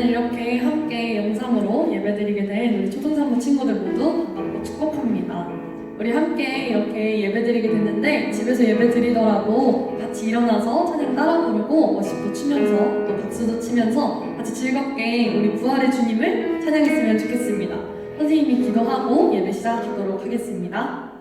오늘 이렇게 함께 영상으로 예배드리게 된 우리 초등산부 친구들 모두 반갑고 축복합니다. 우리 함께 이렇게 예배드리게 됐는데 집에서 예배드리더라도 같이 일어나서 찬양 따라 부르고 워십도 추면서 또 박수도 치면서 같이 즐겁게 우리 부활의 주님을 찬양했으면 좋겠습니다. 선생님이 기도하고 예배 시작하도록 하겠습니다.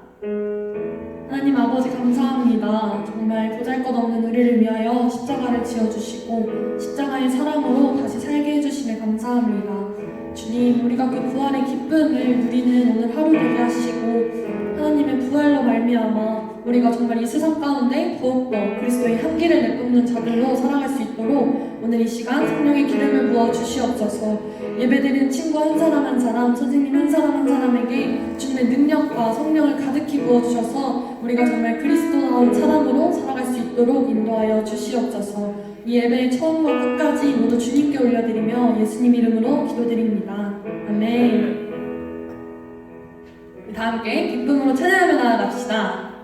하나님 아버지 감사합니다. 정말 보잘것없는 우리를 위하여 십자가를 지어주시고 십자가의 사랑으로 다시 살게 해주심에 감사합니다. 주님, 우리가 그 부활의 기쁨을 누리는 오늘 하루 되게 하시고 하나님의 부활로 말미암아 우리가 정말 이 세상 가운데 더욱더 그리스도의 향기를 내뿜는 자들로 살아갈 수 있도록 오늘 이 시간 성령의 기름을 부어 주시옵소서. 예배드리는 친구 한 사람 한 사람, 선생님 한 사람 한 사람에게 주님의 능력과 성령을 가득히 부어주셔서 우리가 정말 그리스도다운 사람으로 살아갈 수 있도록 인도하여 주시옵소서. 이 예배의 처음과 끝까지 모두 주님께 올려드리며 예수님 이름으로 기도드립니다. 아멘. 다 함께 기쁨으로 찬양하며 나아갑시다.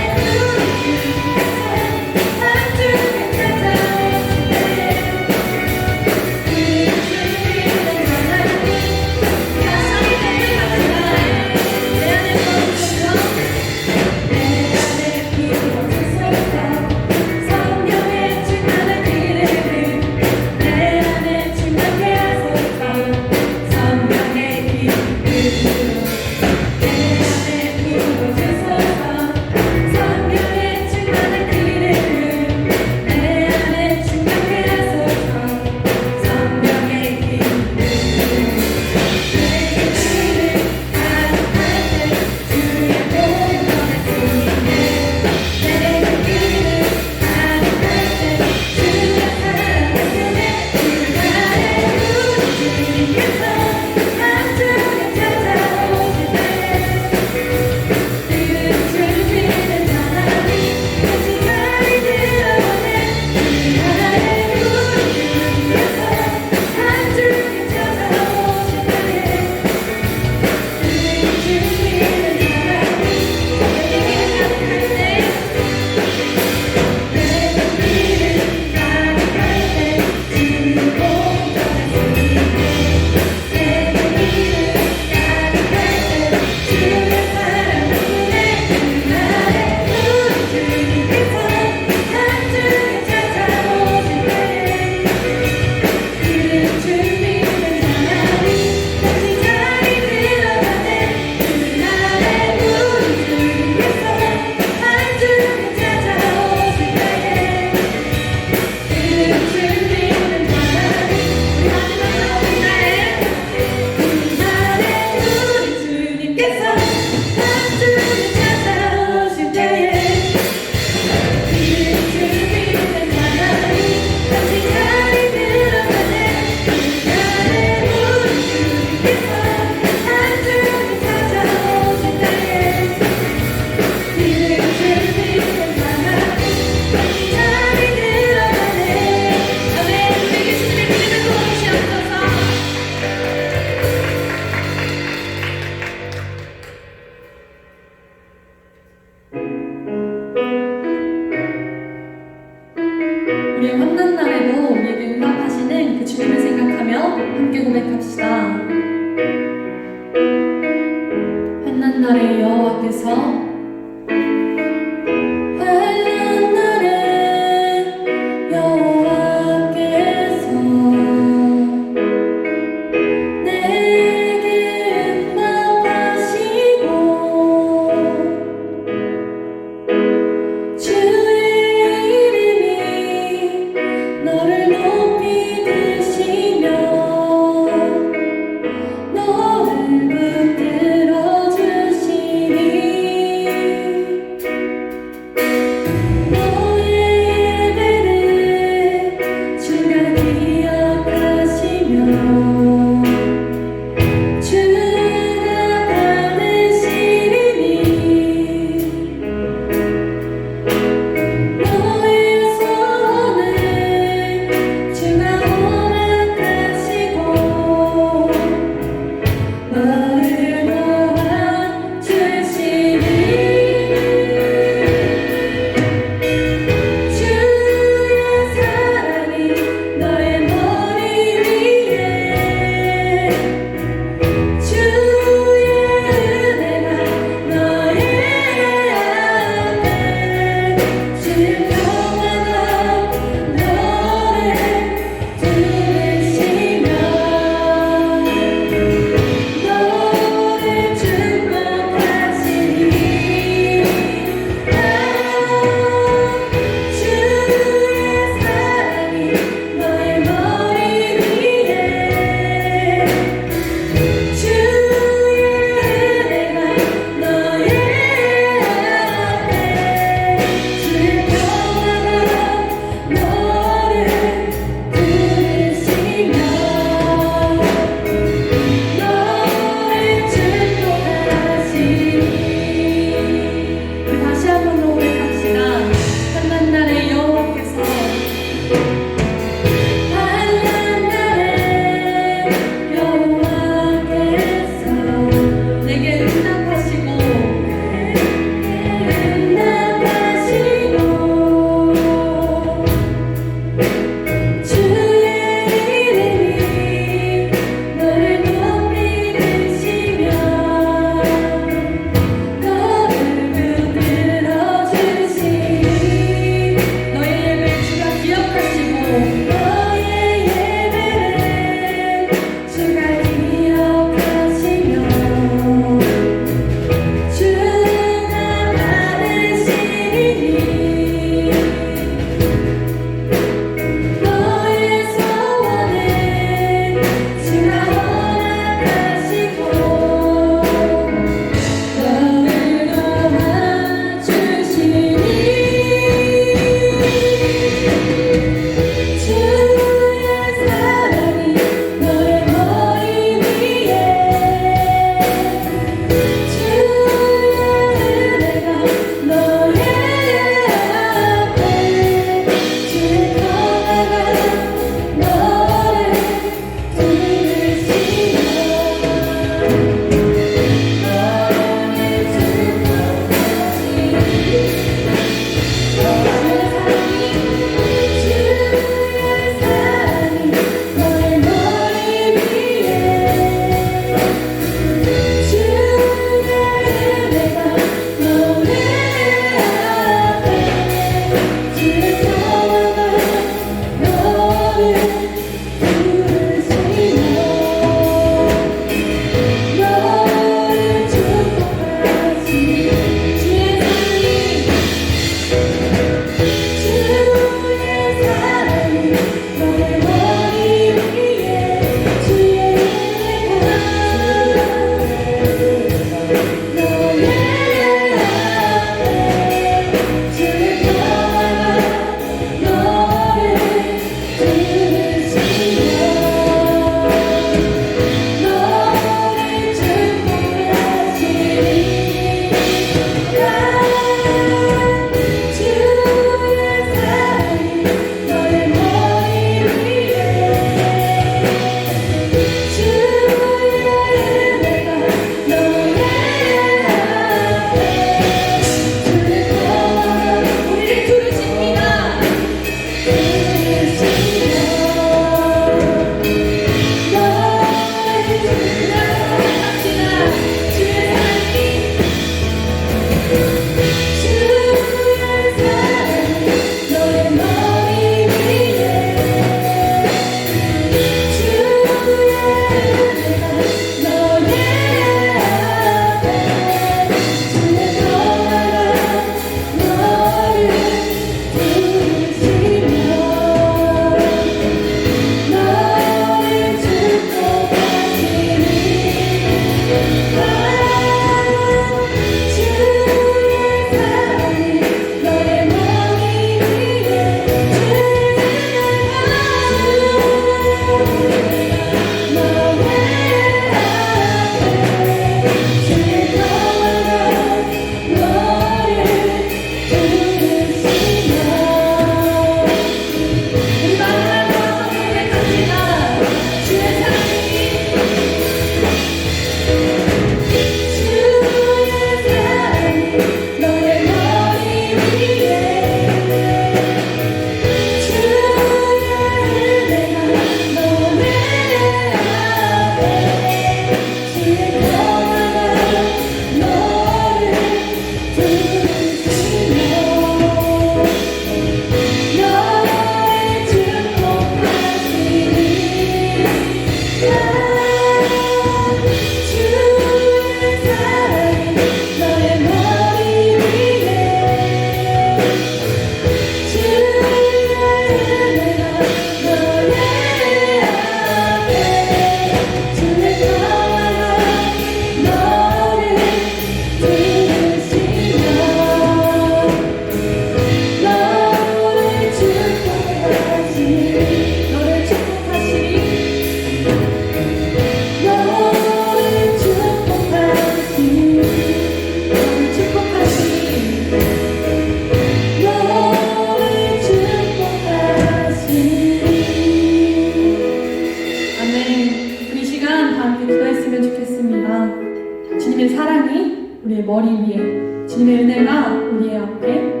위에 주님의 은혜가 우리의 앞에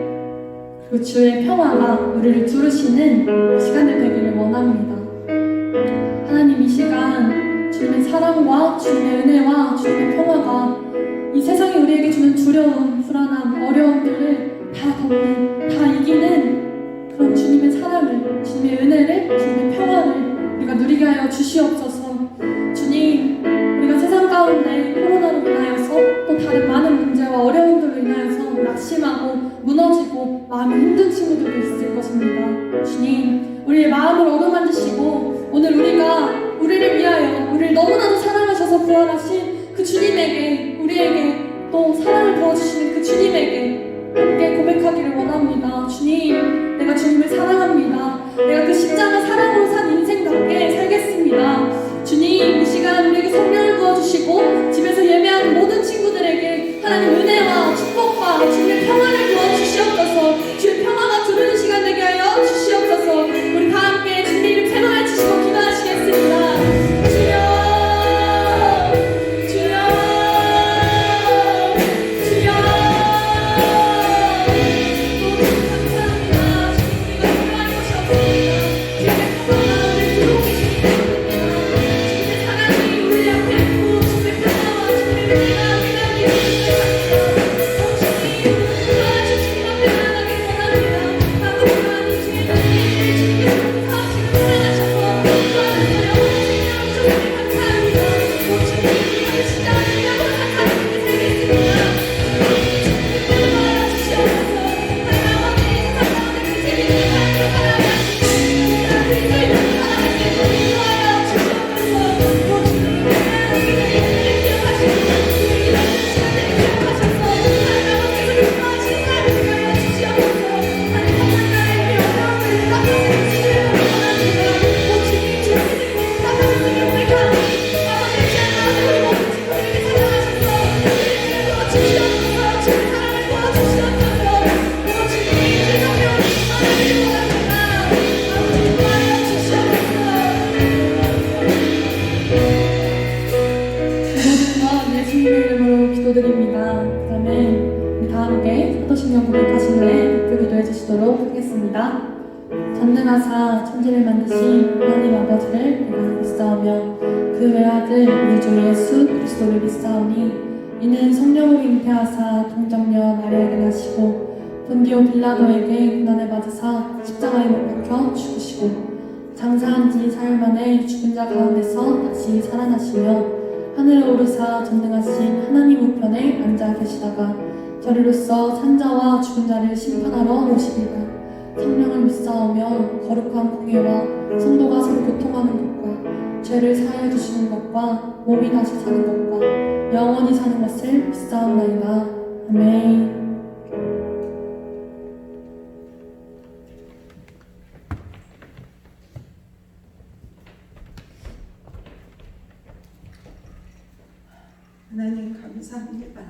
그리고 주의 평화가 우리를 두르시는 시간이 되기를 원합니다. 하나님 이 시간 주님의 사랑과 주님의 은혜와 주님의 평화가 이 세상이 우리에게 주는 두려움, 불안함, 어려움들을 다 덮는, 다 이기는 그런 주님의 사랑을, 주님의 은혜를, 주님의 평화를 우리가 누리게 하여 주시옵소서. 주님, 우리가 세상 가운데 코로나로 인하여서 또 다른 많은 문제와 어려움들로 인하여서 낙심하고 무너지고 마음이 힘든 친구들도 있을 것입니다. 주님, 우리의 마음을 어루만지시고 오늘 우리를 위하여 우리를 너무나도 사랑하셔서 부활하신 그 주님에게, 우리에게 또 사랑을 부어주시는 그 주님에게 함께 고백하기를 원합니다. 주님, 내가 주님을 사랑합니다. 내가 그 십자가 사랑으로 산 인생답게 살겠습니다. 주님, 이 시간 우리에게 성령을 부어주시고 집에서 예배하는 모든 친구들에게 하나님 은혜와 축복과 주님의 평화를 부어주시옵소서. 주의 평화가 두르는 시간 되게 하여 주시옵소서. 우리 다 함께 주님의 이름 새로 외치시고 기도하시겠습니다. 기도드립니다. 그러면 우리 다 함께 사도신경 고백하신 후에 대표 기도해 주시도록 하겠습니다. 전능하사 천지를 만드신 하나님 아버지를 내가 믿사오며 그 외아들 우리 주 예수 그리스도를 믿사오니 이는 성령으로 잉태하사 동정녀 마리아에게 나시고 본디오 빌라도에게 고난을 받으사 십자가에 못 박혀 죽으시고 장사한 지 사흘 만에 죽은 자 가운데서 다시 살아나시며 하늘에 오르사 전능하신 하나님 우편에 앉아 계시다가 저리로서 산자와 죽은 자를 심판하러 오시리라. 성령을 믿사오며 거룩한 공예와 성도가 서로 교통하는 것과 죄를 사하여 주시는 것과 몸이 다시 사는 것과 영원히 사는 것을 믿사옵나이다. 아멘. 하나님 감사합니다.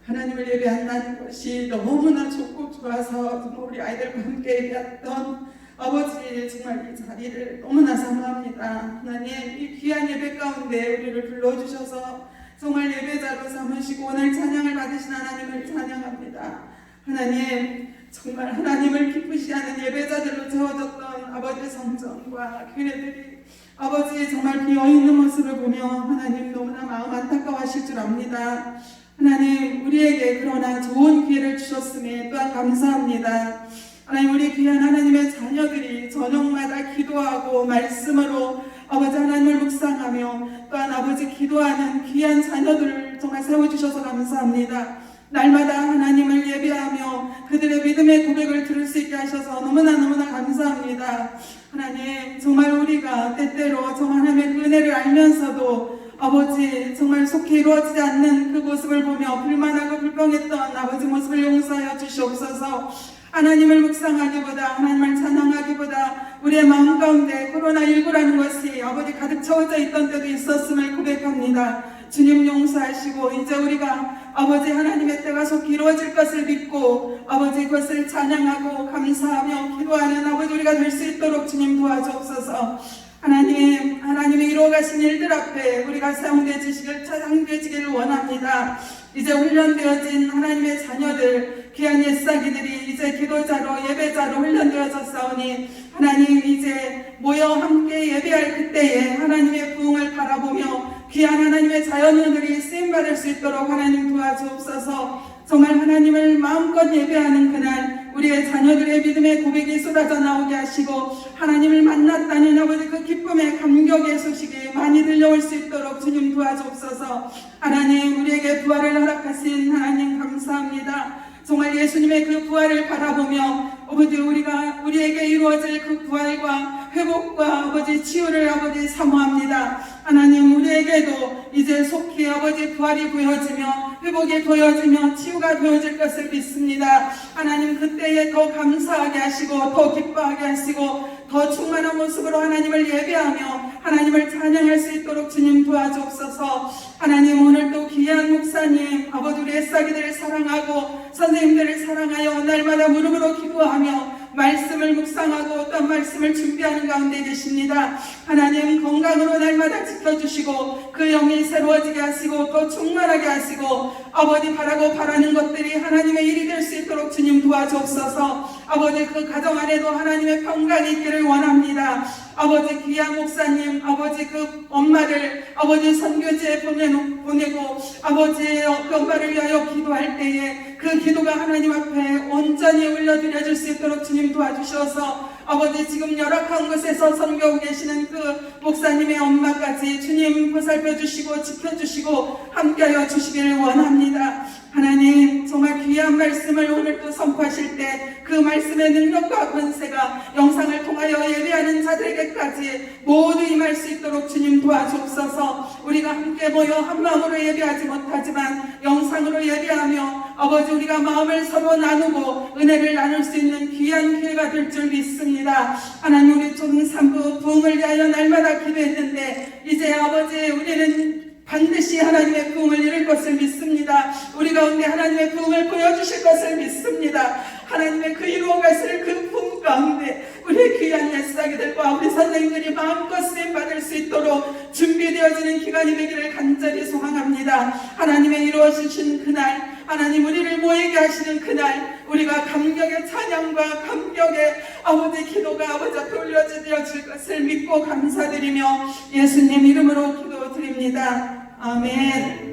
하나님을 예배한다는 것이 너무나 좋고 좋아서 정말 우리 아이들과 함께 예배했던 아버지 정말 이 자리를 너무나 사모합니다. 하나님 이 귀한 예배 가운데 우리를 불러주셔서 정말 예배자로 삼으시고 오늘 찬양을 받으신 하나님을 찬양합니다. 하나님 정말 하나님을 기쁘시 하는 예배자들로 채워졌던 아버지의 성전과 교회들이 아버지 정말 비어있는 모습을 보며 하나님 너무나 마음 안타까워하실 줄 압니다. 하나님 우리에게 그러나 좋은 기회를 주셨음에 또한 감사합니다. 하나님 우리 귀한 하나님의 자녀들이 저녁마다 기도하고 말씀으로 아버지 하나님을 묵상하며 또한 아버지 기도하는 귀한 자녀들을 정말 세워주셔서 감사합니다. 날마다 하나님을 예배하며 그들의 믿음의 고백을 들을 수 있게 하셔서 너무나 감사합니다. 하나님 정말 우리가 때때로 정말 하나님의 그 은혜를 알면서도 아버지 정말 속히 이루어지지 않는 그 모습을 보며 불만하고 불평했던 아버지 모습을 용서하여 주시옵소서. 하나님을 묵상하기보다 하나님을 찬양하기보다 우리의 마음 가운데 코로나19라는 것이 아버지 가득 채워져 있던 때도 있었음을 고백합니다. 주님 용서하시고 이제 우리가 아버지 하나님의 때가 속히 이루어질 것을 믿고 아버지 그것을 찬양하고 감사하며 기도하는 아버지 우리가 될 수 있도록 주님 도와주옵소서. 하나님이 이루어가신 일들 앞에 우리가 사용되어지기를 원합니다. 이제 훈련되어진 하나님의 자녀들, 귀한 옛사기들이 이제 기도자로 예배자로 훈련되어졌사오니 하나님 이제 모여 함께 예배할 그때에 하나님의 부흥을 바라보며 귀한 하나님의 자녀들이 쓰임받을 수 있도록 하나님 도와주옵소서. 정말 하나님을 마음껏 예배하는 그날 우리의 자녀들의 믿음의 고백이 쏟아져 나오게 하시고 하나님을 만났다는 아버지 그 기쁨의 감격의 소식이 많이 들려올 수 있도록 주님 도와주옵소서. 하나님 우리에게 부활을 허락하신 하나님 감사합니다. 정말 예수님의 그 부활을 바라보며 아버지 우리에게 이루어질 그 부활과 회복과 아버지 치유를 아버지 사모합니다. 하나님 우리에게도 이제 속히 아버지 부활이 보여지며 회복이 보여지며 치유가 보여질 것을 믿습니다. 하나님 그때에 더 감사하게 하시고 더 기뻐하게 하시고 더 충만한 모습으로 하나님을 예배하며 하나님을 찬양할 수 있도록 주님 도와주옵소서. 하나님 오늘도 귀한 목사님 아버지 우리 애사기들을 사랑하고 선생님들을 사랑하여 날마다 무릎으로 기도하며 말씀을 묵상하고 어떤 말씀을 준비하는 가운데 계십니다. 하나님 건강으로 날마다 지켜주시고 그 영이 새로워지게 하시고 더 충만하게 하시고 아버지 바라는 것들이 하나님의 일이 될 수 있도록 주님 도와주옵소서. 아버지 그 가정 안에도 하나님의 평강이 있기를 원합니다. 아버지 귀한 목사님 아버지 그 엄마를 아버지 선교지에 보내고 아버지의 그 엄마를 위하여 기도할 때에 그 기도가 하나님 앞에 온전히 올려드려질 수 있도록 주님 도와주셔서 아버지 지금 열악한 곳에서 선교하고 계시는 그 목사님의 엄마까지 주님 보살펴 주시고 지켜주시고 함께하여 주시기를 원합니다. 하나님 정말 귀한 말씀을 오늘 또 선포하실 때 그 말씀의 능력과 권세가 영상을 통하여 예배하는 자들에게까지 모두 임할 수 있도록 주님 도와주옵소서. 우리가 함께 모여 한 마음으로 예배하지 못하지만 영상으로 예배하며 아버지 우리가 마음을 서로 나누고 은혜를 나눌 수 있는 귀한 기회가 될 줄 믿습니다. 하나님 우리 초등산부 부흥을 위하여 날마다 기도했는데 이제 아버지 우리는 반드시 하나님의 부흥을 이룰 것을 믿습니다. 우리 가운데 하나님의 부흥을 보여주실 것을 믿습니다. 하나님의 그 이루어가실 그 부흥 가운데 우리의 귀한 옛사기들과 우리 선생님들이 마음껏 쓰임받을 수 있도록 준비되어지는 기간이 되기를 간절히 소망합니다. 하나님의 이루어주신 그날 하나님 우리를 모이게 하시는 그날 우리가 감격의 찬양과 감격의 아버지 기도가 아버지 앞에 올려드려질 것을 믿고 감사드리며 예수님 이름으로 기도드립니다. 아멘.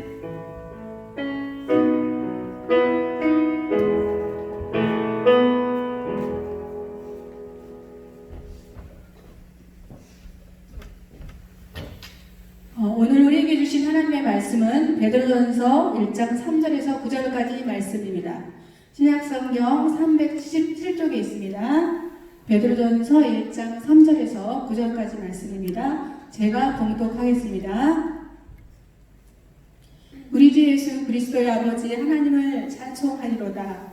오늘 우리에게 주신 하나님의 말씀은 베드로전서 1장 3절에서 9절까지 말씀입니다. 신약성경 377쪽에 있습니다. 베드로전서 1장 3절에서 9절까지 말씀입니다. 제가 봉독하겠습니다. 우리 주 예수 그리스도의 아버지 하나님을 찬송하리로다.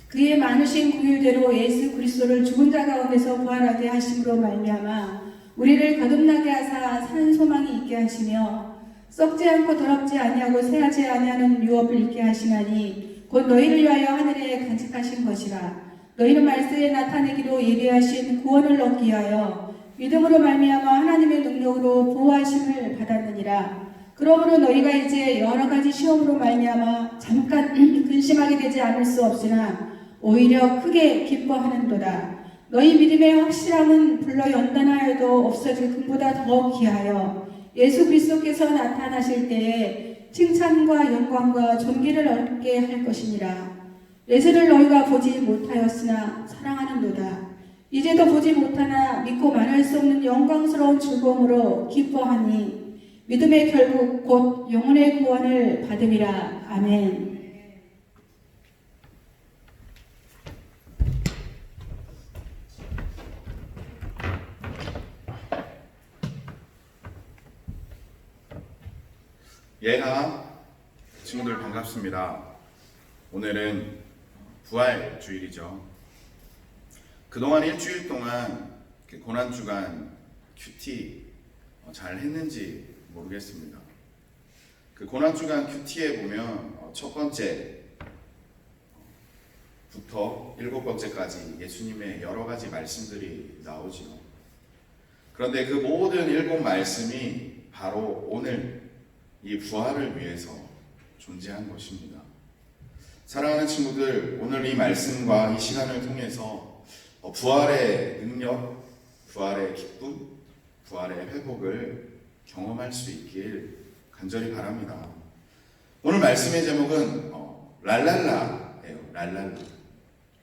그의 많으신 긍휼대로 예수 그리스도를 죽은 자 가운데서 부활하게 하심으로 말미암아 우리를 거듭나게 하사 산 소망이 있게 하시며 썩지 않고 더럽지 아니하고 새하지 아니하는 유업을 있게 하시나니 곧 너희를 위하여 하늘에 간직하신 것이라. 너희는 말세에 나타내기로 예비하신 구원을 얻기 위하여 믿음으로 말미암아 하나님의 능력으로 보호하심을 받았느니라. 그러므로 너희가 이제 여러 가지 시험으로 말미암아 잠깐 근심하게 되지 않을 수 없으나 오히려 크게 기뻐하는도다. 너희 믿음의 확실함은 불러 연단하여도 없어질 금보다 더 귀하여 예수 그리스도께서 나타나실 때에 칭찬과 영광과 존귀를 얻게 할 것이니라. 예수를 너희가 보지 못하였으나 사랑하는도다. 이제도 보지 못하나 믿고 말할 수 없는 영광스러운 즐거움으로 기뻐하니 믿음의 결국 곧 영혼의 구원을 받음이라. 아멘. 예하 친구들 반갑습니다. 오늘은 부활 주일이죠. 그동안 일주일 동안 고난주간 큐티 잘 했는지 모르겠습니다. 그 고난주간 큐티에 보면 첫 번째부터 7번째까지 예수님의 여러 가지 말씀들이 나오죠. 그런데 그 모든 7 말씀이 바로 오늘 이 부활을 위해서 존재한 것입니다. 사랑하는 친구들, 오늘 이 말씀과 이 시간을 통해서 부활의 능력, 부활의 기쁨, 부활의 회복을 경험할 수 있길 간절히 바랍니다. 오늘 말씀의 제목은 랄랄라예요. 랄랄라.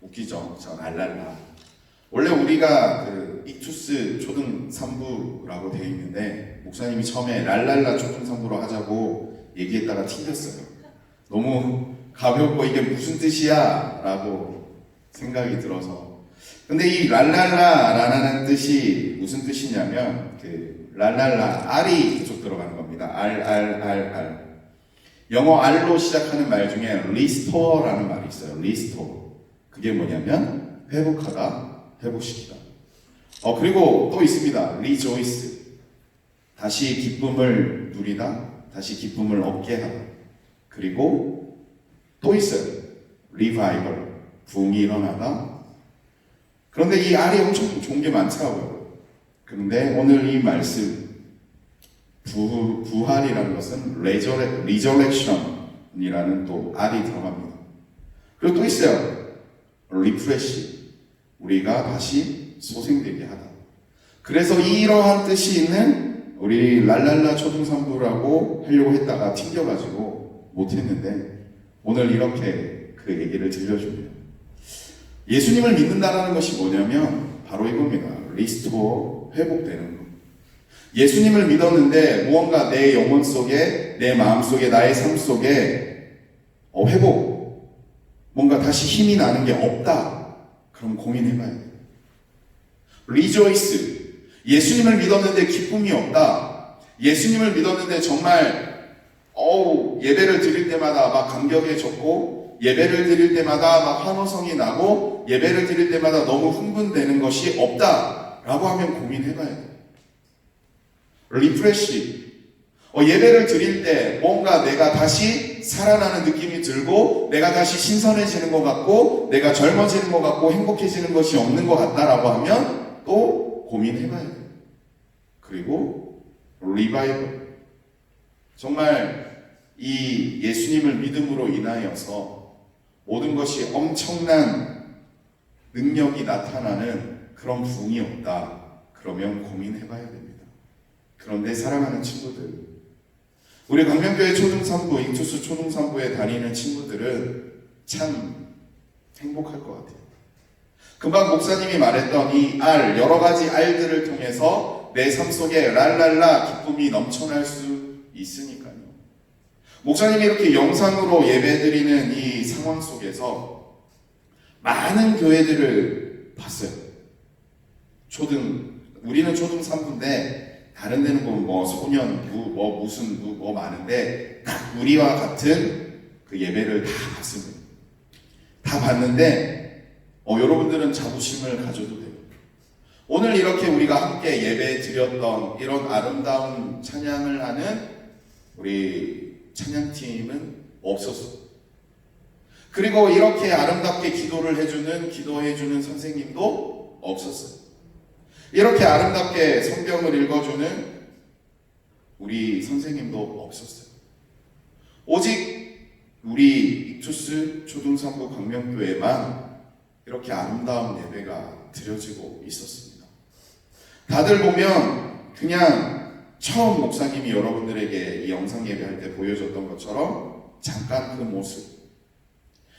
웃기죠? 저 랄랄라. 원래 우리가 익투스 초등 3부라고 되어 있는데 목사님이 처음에 랄랄라 초등 3부로 하자고 얘기했다가 튕겼어요. 너무 가볍고 이게 무슨 뜻이야? 라고 생각이 들어서. 근데 이 랄랄라라는 뜻이 무슨 뜻이냐면 랄랄라, R이 계속 들어가는 겁니다. R. 영어 R로 시작하는 말 중에 restore라는 말이 있어요. restore. 그게 뭐냐면 회복하다, 회복시키다. 그리고 또 있습니다. rejoice. 다시 기쁨을 누리다, 다시 기쁨을 얻게 하다. 그리고 또 있어요. revival. 부흥이 일어나다. 그런데 이 R이 엄청 좋은 게 많더라고요. 그런데 오늘 이 말씀 부활이라는 것은 resurrection이라는 또 R이 들어갑니다. 그리고 또 있어요. refresh. 우리가 다시 소생되게 하다. 그래서 이러한 뜻이 있는 우리 랄랄라 초등산부라고 하려고 했다가 튕겨가지고 못했는데 오늘 이렇게 그 얘기를 들려줍니다. 예수님을 믿는다라는 것이 뭐냐면 바로 이겁니다. 리스토어, 회복되는 것. 예수님을 믿었는데 무언가 내 영혼 속에, 내 마음 속에, 나의 삶 속에 회복, 뭔가 다시 힘이 나는 게 없다. 그럼 고민해봐야 돼요. 리조이스, 예수님을 믿었는데 기쁨이 없다. 예수님을 믿었는데 정말 예배를 드릴 때마다 막 감격해졌고, 예배를 드릴 때마다 막 환호성이 나고, 예배를 드릴 때마다 너무 흥분되는 것이 없다 라고 하면 고민해봐야 돼요. 리프레시, 예배를 드릴 때 뭔가 내가 다시 살아나는 느낌이 들고, 내가 다시 신선해지는 것 같고, 내가 젊어지는 것 같고, 행복해지는 것이 없는 것 같다라고 하면 또 고민해봐야 돼요. 그리고 리바이벌, 정말 이 예수님을 믿음으로 인하여서 모든 것이 엄청난 능력이 나타나는 그런 부흥이 없다. 그러면 고민해봐야 됩니다. 그런데 사랑하는 친구들, 우리 광명교회 초등산부, 익투스 초등산부에 다니는 친구들은 참 행복할 것 같아요. 금방 목사님이 말했던 이 R, 여러 가지 R들을 통해서 내 삶 속에 랄랄라 기쁨이 넘쳐날 수 있으니까요. 목사님이 이렇게 영상으로 예배드리는 이 상황 속에서 많은 교회들을 봤어요. 우리는 초등 3부인데 다른 데는 뭐 소년부, 무슨 부, 많은데 딱 우리와 같은 그 예배를 다 봤습니다. 다 봤는데 여러분들은 자부심을 가져도 돼요. 오늘 이렇게 우리가 함께 예배 드렸던 이런 아름다운 찬양을 하는 우리 찬양팀은 없었어요. 그리고 이렇게 아름답게 기도해주는 선생님도 없었어요. 이렇게 아름답게 성경을 읽어주는 우리 선생님도 없었어요. 오직 우리 익투스 초등산부 광명교회만 이렇게 아름다운 예배가 드려지고 있었습니다. 다들 보면 그냥 처음 목사님이 여러분들에게 이 영상 예배할 때 보여줬던 것처럼 잠깐 그 모습,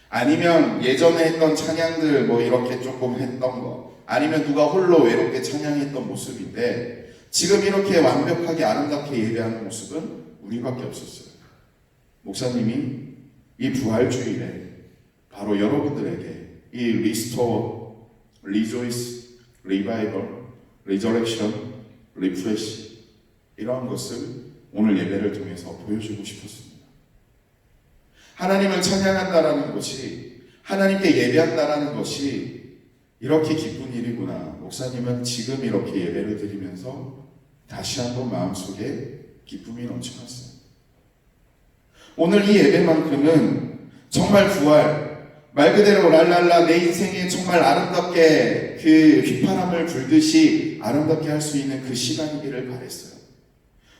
아니면 예전에 했던 찬양들 이렇게 조금 했던 거, 아니면 누가 홀로 외롭게 찬양했던 모습인데 지금 이렇게 완벽하게 아름답게 예배하는 모습은 우리밖에 없었어요. 목사님이 이 부활주일에 바로 여러분들에게 이 리스토어, 리조이스, 리바이벌, 리저렉션, 리프레시, 이러한 것을 오늘 예배를 통해서 보여주고 싶었습니다. 하나님을 찬양한다라는 것이, 하나님께 예배한다라는 것이 이렇게 기쁜 일이구나. 목사님은 지금 이렇게 예배를 드리면서 다시 한번 마음속에 기쁨이 넘쳐났어요. 오늘 이 예배만큼은 정말 부활, 말 그대로 랄랄라, 내 인생에 정말 아름답게 그 휘파람을 불듯이 아름답게 할 수 있는 그 시간이기를 바랬어요.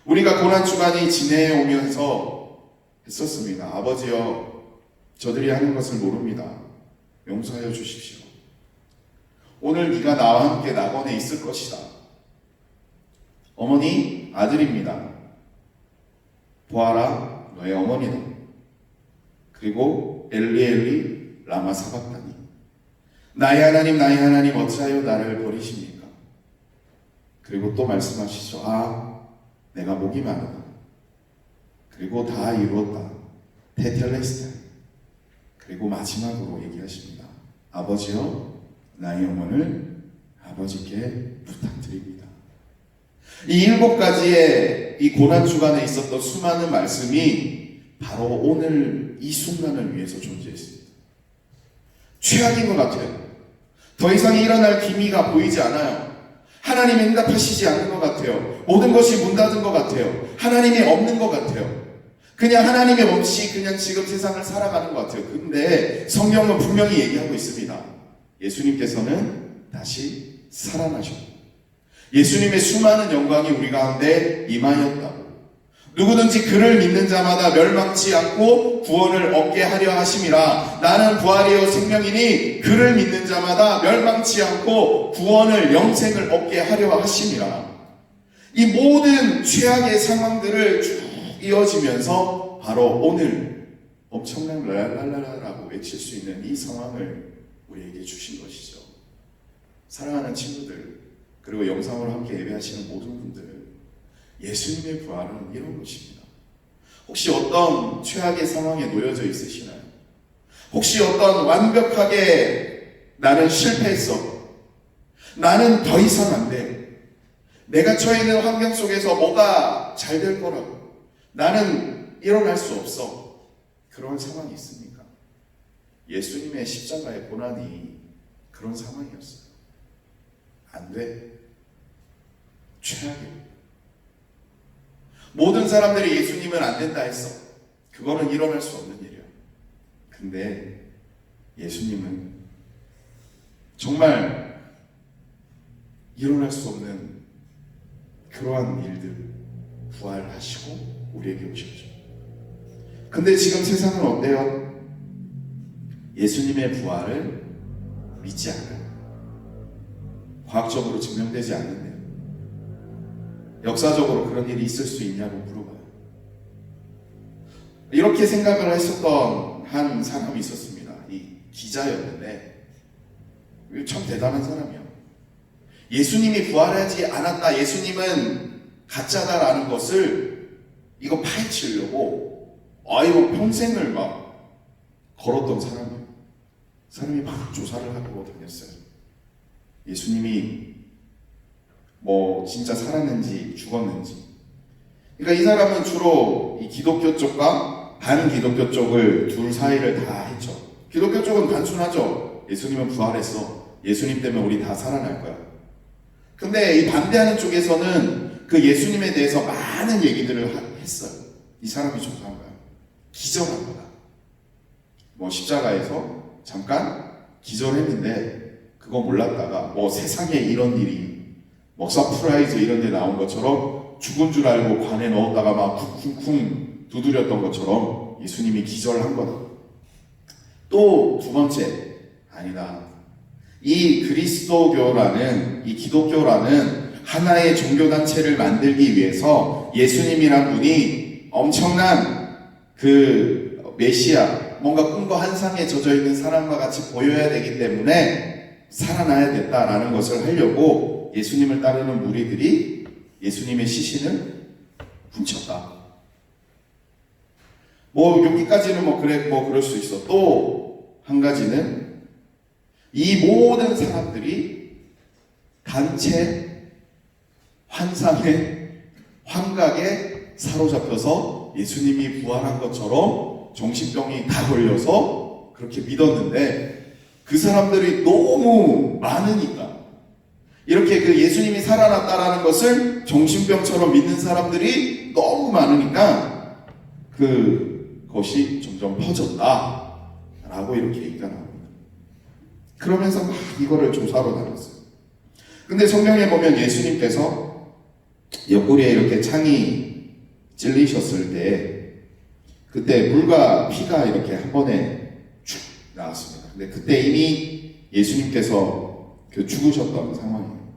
우리가 고난주간이 지내오면서 했었습니다. 아버지여, 저들이 하는 것을 모릅니다. 용서하여 주십시오. 오늘 네가 나와 함께 낙원에 있을 것이다. 어머니, 아들입니다. 보아라, 너의 어머니다. 그리고 엘리 엘리 라마 사박다니. 나의 하나님 어찌하여 나를 버리십니까? 그리고 또 말씀하시죠. 아, 내가 목이 마르다. 그리고 다 이루었다. 테텔레스타. 그리고 마지막으로 얘기하십니다. 아버지여, 나의 영혼을 아버지께 부탁드립니다. 이 7가지의 이 고난 주간에 있었던 수많은 말씀이 바로 오늘 이 순간을 위해서 존재했습니다. 최악인 것 같아요. 더 이상 일어날 기미가 보이지 않아요. 하나님이 응답하시지 않는 것 같아요. 모든 것이 문 닫은 것 같아요. 하나님이 없는 것 같아요. 그냥 하나님이 없이 그냥 지금 세상을 살아가는 것 같아요. 근데 성경은 분명히 얘기하고 있습니다. 예수님께서는 다시 살아나셨고 예수님의 수많은 영광이 우리 가운데 임하였다고. 누구든지 그를 믿는 자마다 멸망치 않고 구원을 얻게 하려 하심이라. 나는 부활이요 생명이니 그를 믿는 자마다 멸망치 않고 구원을 영생을 얻게 하려 하심이라. 이 모든 최악의 상황들을 쭉 이어지면서 바로 오늘 엄청난 랄랄라라고 외칠 수 있는 이 상황을 우리에게 주신 것이죠. 사랑하는 친구들, 그리고 영상으로 함께 예배하시는 모든 분들, 예수님의 부활은 이런 것입니다. 혹시 어떤 최악의 상황에 놓여져 있으시나요? 혹시 어떤 완벽하게 나는 실패했어, 나는 더 이상 안 돼, 내가 처해 있는 환경 속에서 뭐가 잘 될 거라고, 나는 일어날 수 없어, 그런 상황이 있습니까? 예수님의 십자가의 고난이 그런 상황이었어요. 안 돼. 최악이에요. 모든 사람들이 예수님은 안 된다 했어. 그거는 일어날 수 없는 일이야. 근데 예수님은 정말 일어날 수 없는 그러한 일들 부활하시고 우리에게 오셨죠. 근데 지금 세상은 어때요? 예수님의 부활을 믿지 않아요. 과학적으로 증명되지 않는데요. 역사적으로 그런 일이 있을 수 있냐고 물어봐요. 이렇게 생각을 했었던 한 사람이 있었습니다. 이 기자였는데 참 대단한 사람이요. 예수님이 부활하지 않았다, 예수님은 가짜다라는 것을 이거 파헤치려고 이거 평생을 막 걸었던 사람이에요. 사람이 막 조사를 하고 다녔어요. 예수님이 뭐 진짜 살았는지 죽었는지. 그러니까 이 사람은 주로 이 기독교 쪽과 반기독교 쪽을 둘 사이를 다 했죠. 기독교 쪽은 단순하죠. 예수님은 부활했어. 예수님 때문에 우리 다 살아날 거야. 근데 이 반대하는 쪽에서는 그 예수님에 대해서 많은 얘기들을 했어요. 이 사람이 조사한 거야. 기절한 거다. 뭐 십자가에서 잠깐 기절했는데 그거 몰랐다가 뭐 세상에 이런 일이 뭐 서프라이즈 이런 데 나온 것처럼 죽은 줄 알고 관에 넣었다가 막 쿵쿵쿵 두드렸던 것처럼 예수님이 기절한 거다. 또 두 번째, 아니다. 이 그리스도교라는, 이 기독교라는 하나의 종교단체를 만들기 위해서 예수님이란 분이 엄청난 그 메시아, 뭔가 꿈과 환상에 젖어 있는 사람과 같이 보여야 되기 때문에 살아나야 됐다라는 것을 하려고 예수님을 따르는 무리들이 예수님의 시신을 훔쳤다. 뭐 여기까지는 뭐 그럴 수 있어. 또 한 가지는 이 모든 사람들이 단체 환상에 환각에 사로잡혀서 예수님이 부활한 것처럼 정신병이 다 걸려서 그렇게 믿었는데 그 사람들이 너무 많으니까 이렇게 그 예수님이 살아났다라는 것을 정신병처럼 믿는 사람들이 너무 많으니까 그것이 점점 퍼졌다 라고 이렇게 얘기가 나옵니다. 그러면서 막 이거를 조사로 다녔어요. 근데 성경에 보면 예수님께서 옆구리에 이렇게 창이 찔리셨을 때 그때 물과 피가 이렇게 한 번에 쭉 나왔습니다. 근데 그때 이미 예수님께서 죽으셨던 상황이에요.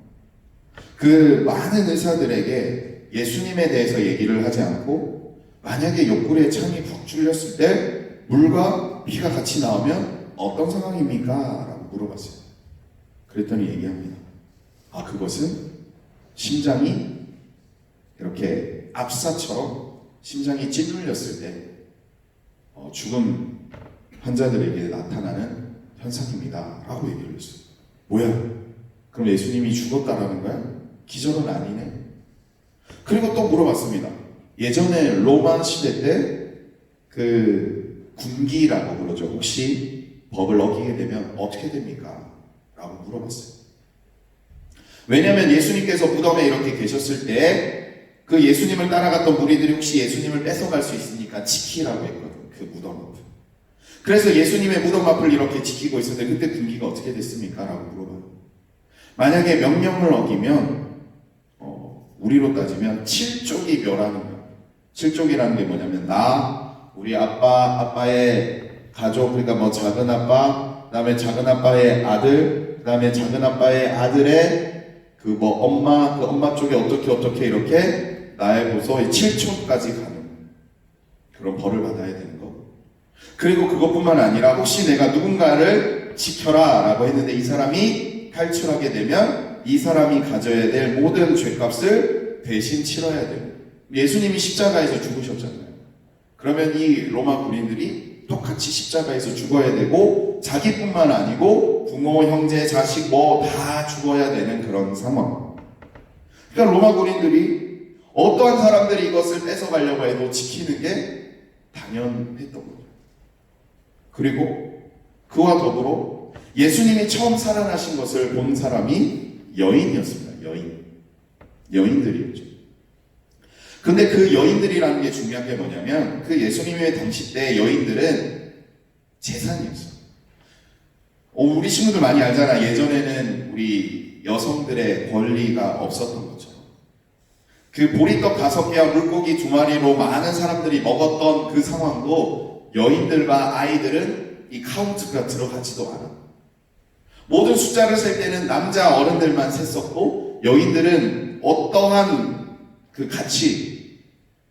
그 많은 의사들에게 예수님에 대해서 얘기를 하지 않고 만약에 옆구리에 창이 푹 뚫렸을 때 물과 피가 같이 나오면 어떤 상황입니까? 라고 물어봤어요. 그랬더니 얘기합니다. 그것은 심장이 이렇게 압사처럼 심장이 찌눌렸을 때 죽은 환자들에게 나타나는 현상입니다. 라고 얘기를 했어요. 뭐야? 그럼 예수님이 죽었다라는 거야? 기절은 아니네. 그리고 또 물어봤습니다. 예전에 로마 시대 때 그 군기라고 그러죠. 혹시 법을 어기게 되면 어떻게 됩니까? 라고 물어봤어요. 왜냐하면 예수님께서 무덤에 이렇게 계셨을 때 그 예수님을 따라갔던 무리들이 혹시 예수님을 뺏어갈 수 있으니까 지키라고 했거든. 그 무덤 앞을. 그래서 예수님의 무덤 앞을 이렇게 지키고 있었는데 그때 군기가 어떻게 됐습니까? 라고 물어봐요. 만약에 명령을 어기면 우리로 따지면 7족이 멸하는 거예요. 7족이라는 게 뭐냐면 우리 아빠의 가족, 그러니까 뭐 작은 아빠, 그 다음에 작은 아빠의 아들, 그 다음에 작은 아빠의 아들의 그 뭐 엄마, 그 엄마 쪽에 어떻게 이렇게 나의 보소 7촌까지 가는 그런 벌을 받아야 되는 거. 그리고 그것뿐만 아니라 혹시 내가 누군가를 지켜라 라고 했는데 이 사람이 탈출하게 되면 이 사람이 가져야 될 모든 죄값을 대신 치러야 돼요. 예수님이 십자가에서 죽으셨잖아요. 그러면 이 로마 군인들이 똑같이 십자가에서 죽어야 되고 자기뿐만 아니고 부모, 형제, 자식 뭐 다 죽어야 되는 그런 상황. 그러니까 로마 군인들이 어떠한 사람들이 이것을 뺏어가려고 해도 지키는 게 당연했던 거죠. 그리고 그와 더불어 예수님이 처음 살아나신 것을 본 사람이 여인이었습니다. 여인들이었죠. 근데 그 여인들이라는 게 중요한 게 뭐냐면 그 예수님의 당시 때 여인들은 재산이었어요. 우리 친구들 많이 알잖아. 예전에는 우리 여성들의 권리가 없었던 것처럼 그 보리떡 5개와 물고기 2마리로 많은 사람들이 먹었던 그 상황도 여인들과 아이들은 이 카운트가 들어가지도 않아. 모든 숫자를 셀 때는 남자 어른들만 셌었고 여인들은 어떠한 그 가치,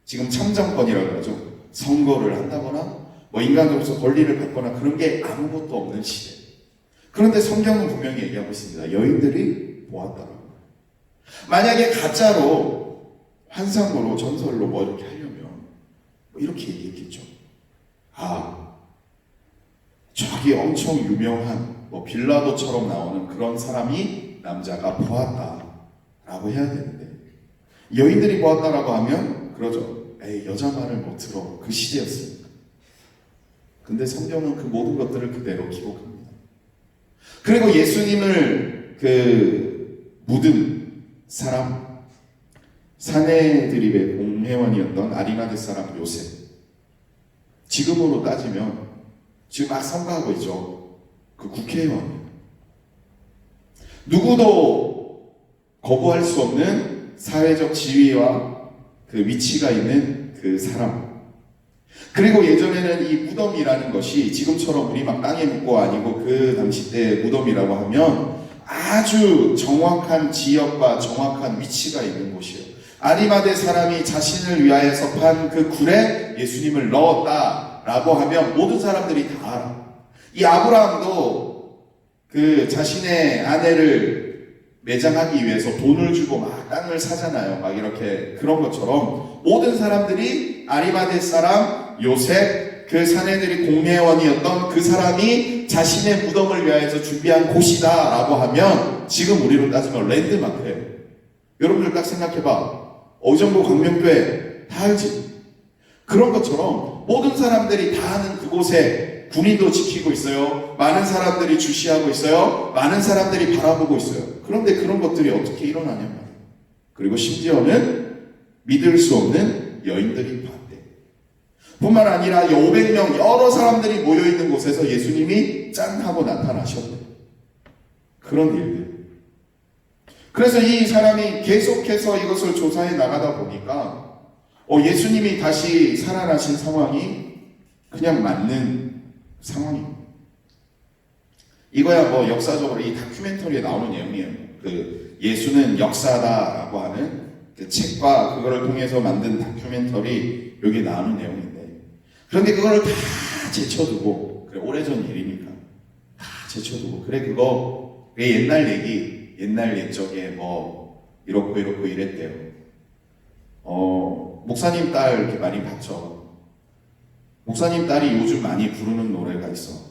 지금 참정권이라고 그러죠. 선거를 한다거나 뭐 인간으로서 권리를 받거나 그런 게 아무것도 없는 시대. 그런데 성경은 분명히 얘기하고 있습니다. 여인들이 보았다라고. 만약에 가짜로 환상으로 전설로 뭐 이렇게 하려면 뭐 이렇게 얘기했겠죠. 저기 엄청 유명한 뭐 빌라도처럼 나오는 그런 사람이 남자가 보았다라고 해야 되는데 여인들이 보았다라고 하면 그러죠. 여자 말을 못 들어. 그 시대였으니까. 근데 성경은 그 모든 것들을 그대로 기록합니다. 그리고 예수님을 묻은 사람, 사내드립의 공회원이었던 아리마대 사람 요셉. 지금으로 따지면 지금 막 선거하고 있죠. 그 국회의원. 누구도 거부할 수 없는 사회적 지위와 그 위치가 있는 그 사람. 그리고 예전에는 이 무덤이라는 것이 지금처럼 우리 막 땅에 묻고 아니고 그 당시 때 무덤이라고 하면 아주 정확한 지역과 정확한 위치가 있는 곳이에요. 아리마대 사람이 자신을 위하여서 판 그 굴에 예수님을 넣었다라고 하면 모든 사람들이 다 알아. 이 아브라함도 그 자신의 아내를 매장하기 위해서 돈을 주고 막 땅을 사잖아요. 막 이렇게 그런 것처럼 모든 사람들이 아리마대 사람 요셉, 그 사내들이 공회원이었던 그 사람이 자신의 무덤을 위하여서 준비한 곳이다 라고 하면 지금 우리로 따지면 랜드마크예요. 여러분들 딱 생각해봐. 어정도 광명교회 다 알지? 그런 것처럼 모든 사람들이 다 아는 그곳에 군인도 지키고 있어요. 많은 사람들이 주시하고 있어요. 많은 사람들이 바라보고 있어요. 그런데 그런 것들이 어떻게 일어나냔 말이에요. 그리고 심지어는 믿을 수 없는 여인들이 봤대. 뿐만 아니라 500명 여러 사람들이 모여있는 곳에서 예수님이 짠 하고 나타나셨대. 그런 일들. 그래서 이 사람이 계속해서 이것을 조사해 나가다 보니까 예수님이 다시 살아나신 상황이 그냥 맞는 상황입니다. 이거야 뭐 역사적으로 이 다큐멘터리에 나오는 내용이에요. 그 예수는 역사다라고 하는 그 책과 그거를 통해서 만든 다큐멘터리 여기 나오는 내용인데, 그런데 그거를 다 제쳐두고, 그래 오래전 일이니까 다 제쳐두고, 그래 그거 왜 옛날 얘기, 옛날 옛적에 뭐 이렇고 이랬대요. 목사님 딸 이렇게 많이 봤죠. 목사님 딸이 요즘 많이 부르는 노래가 있어.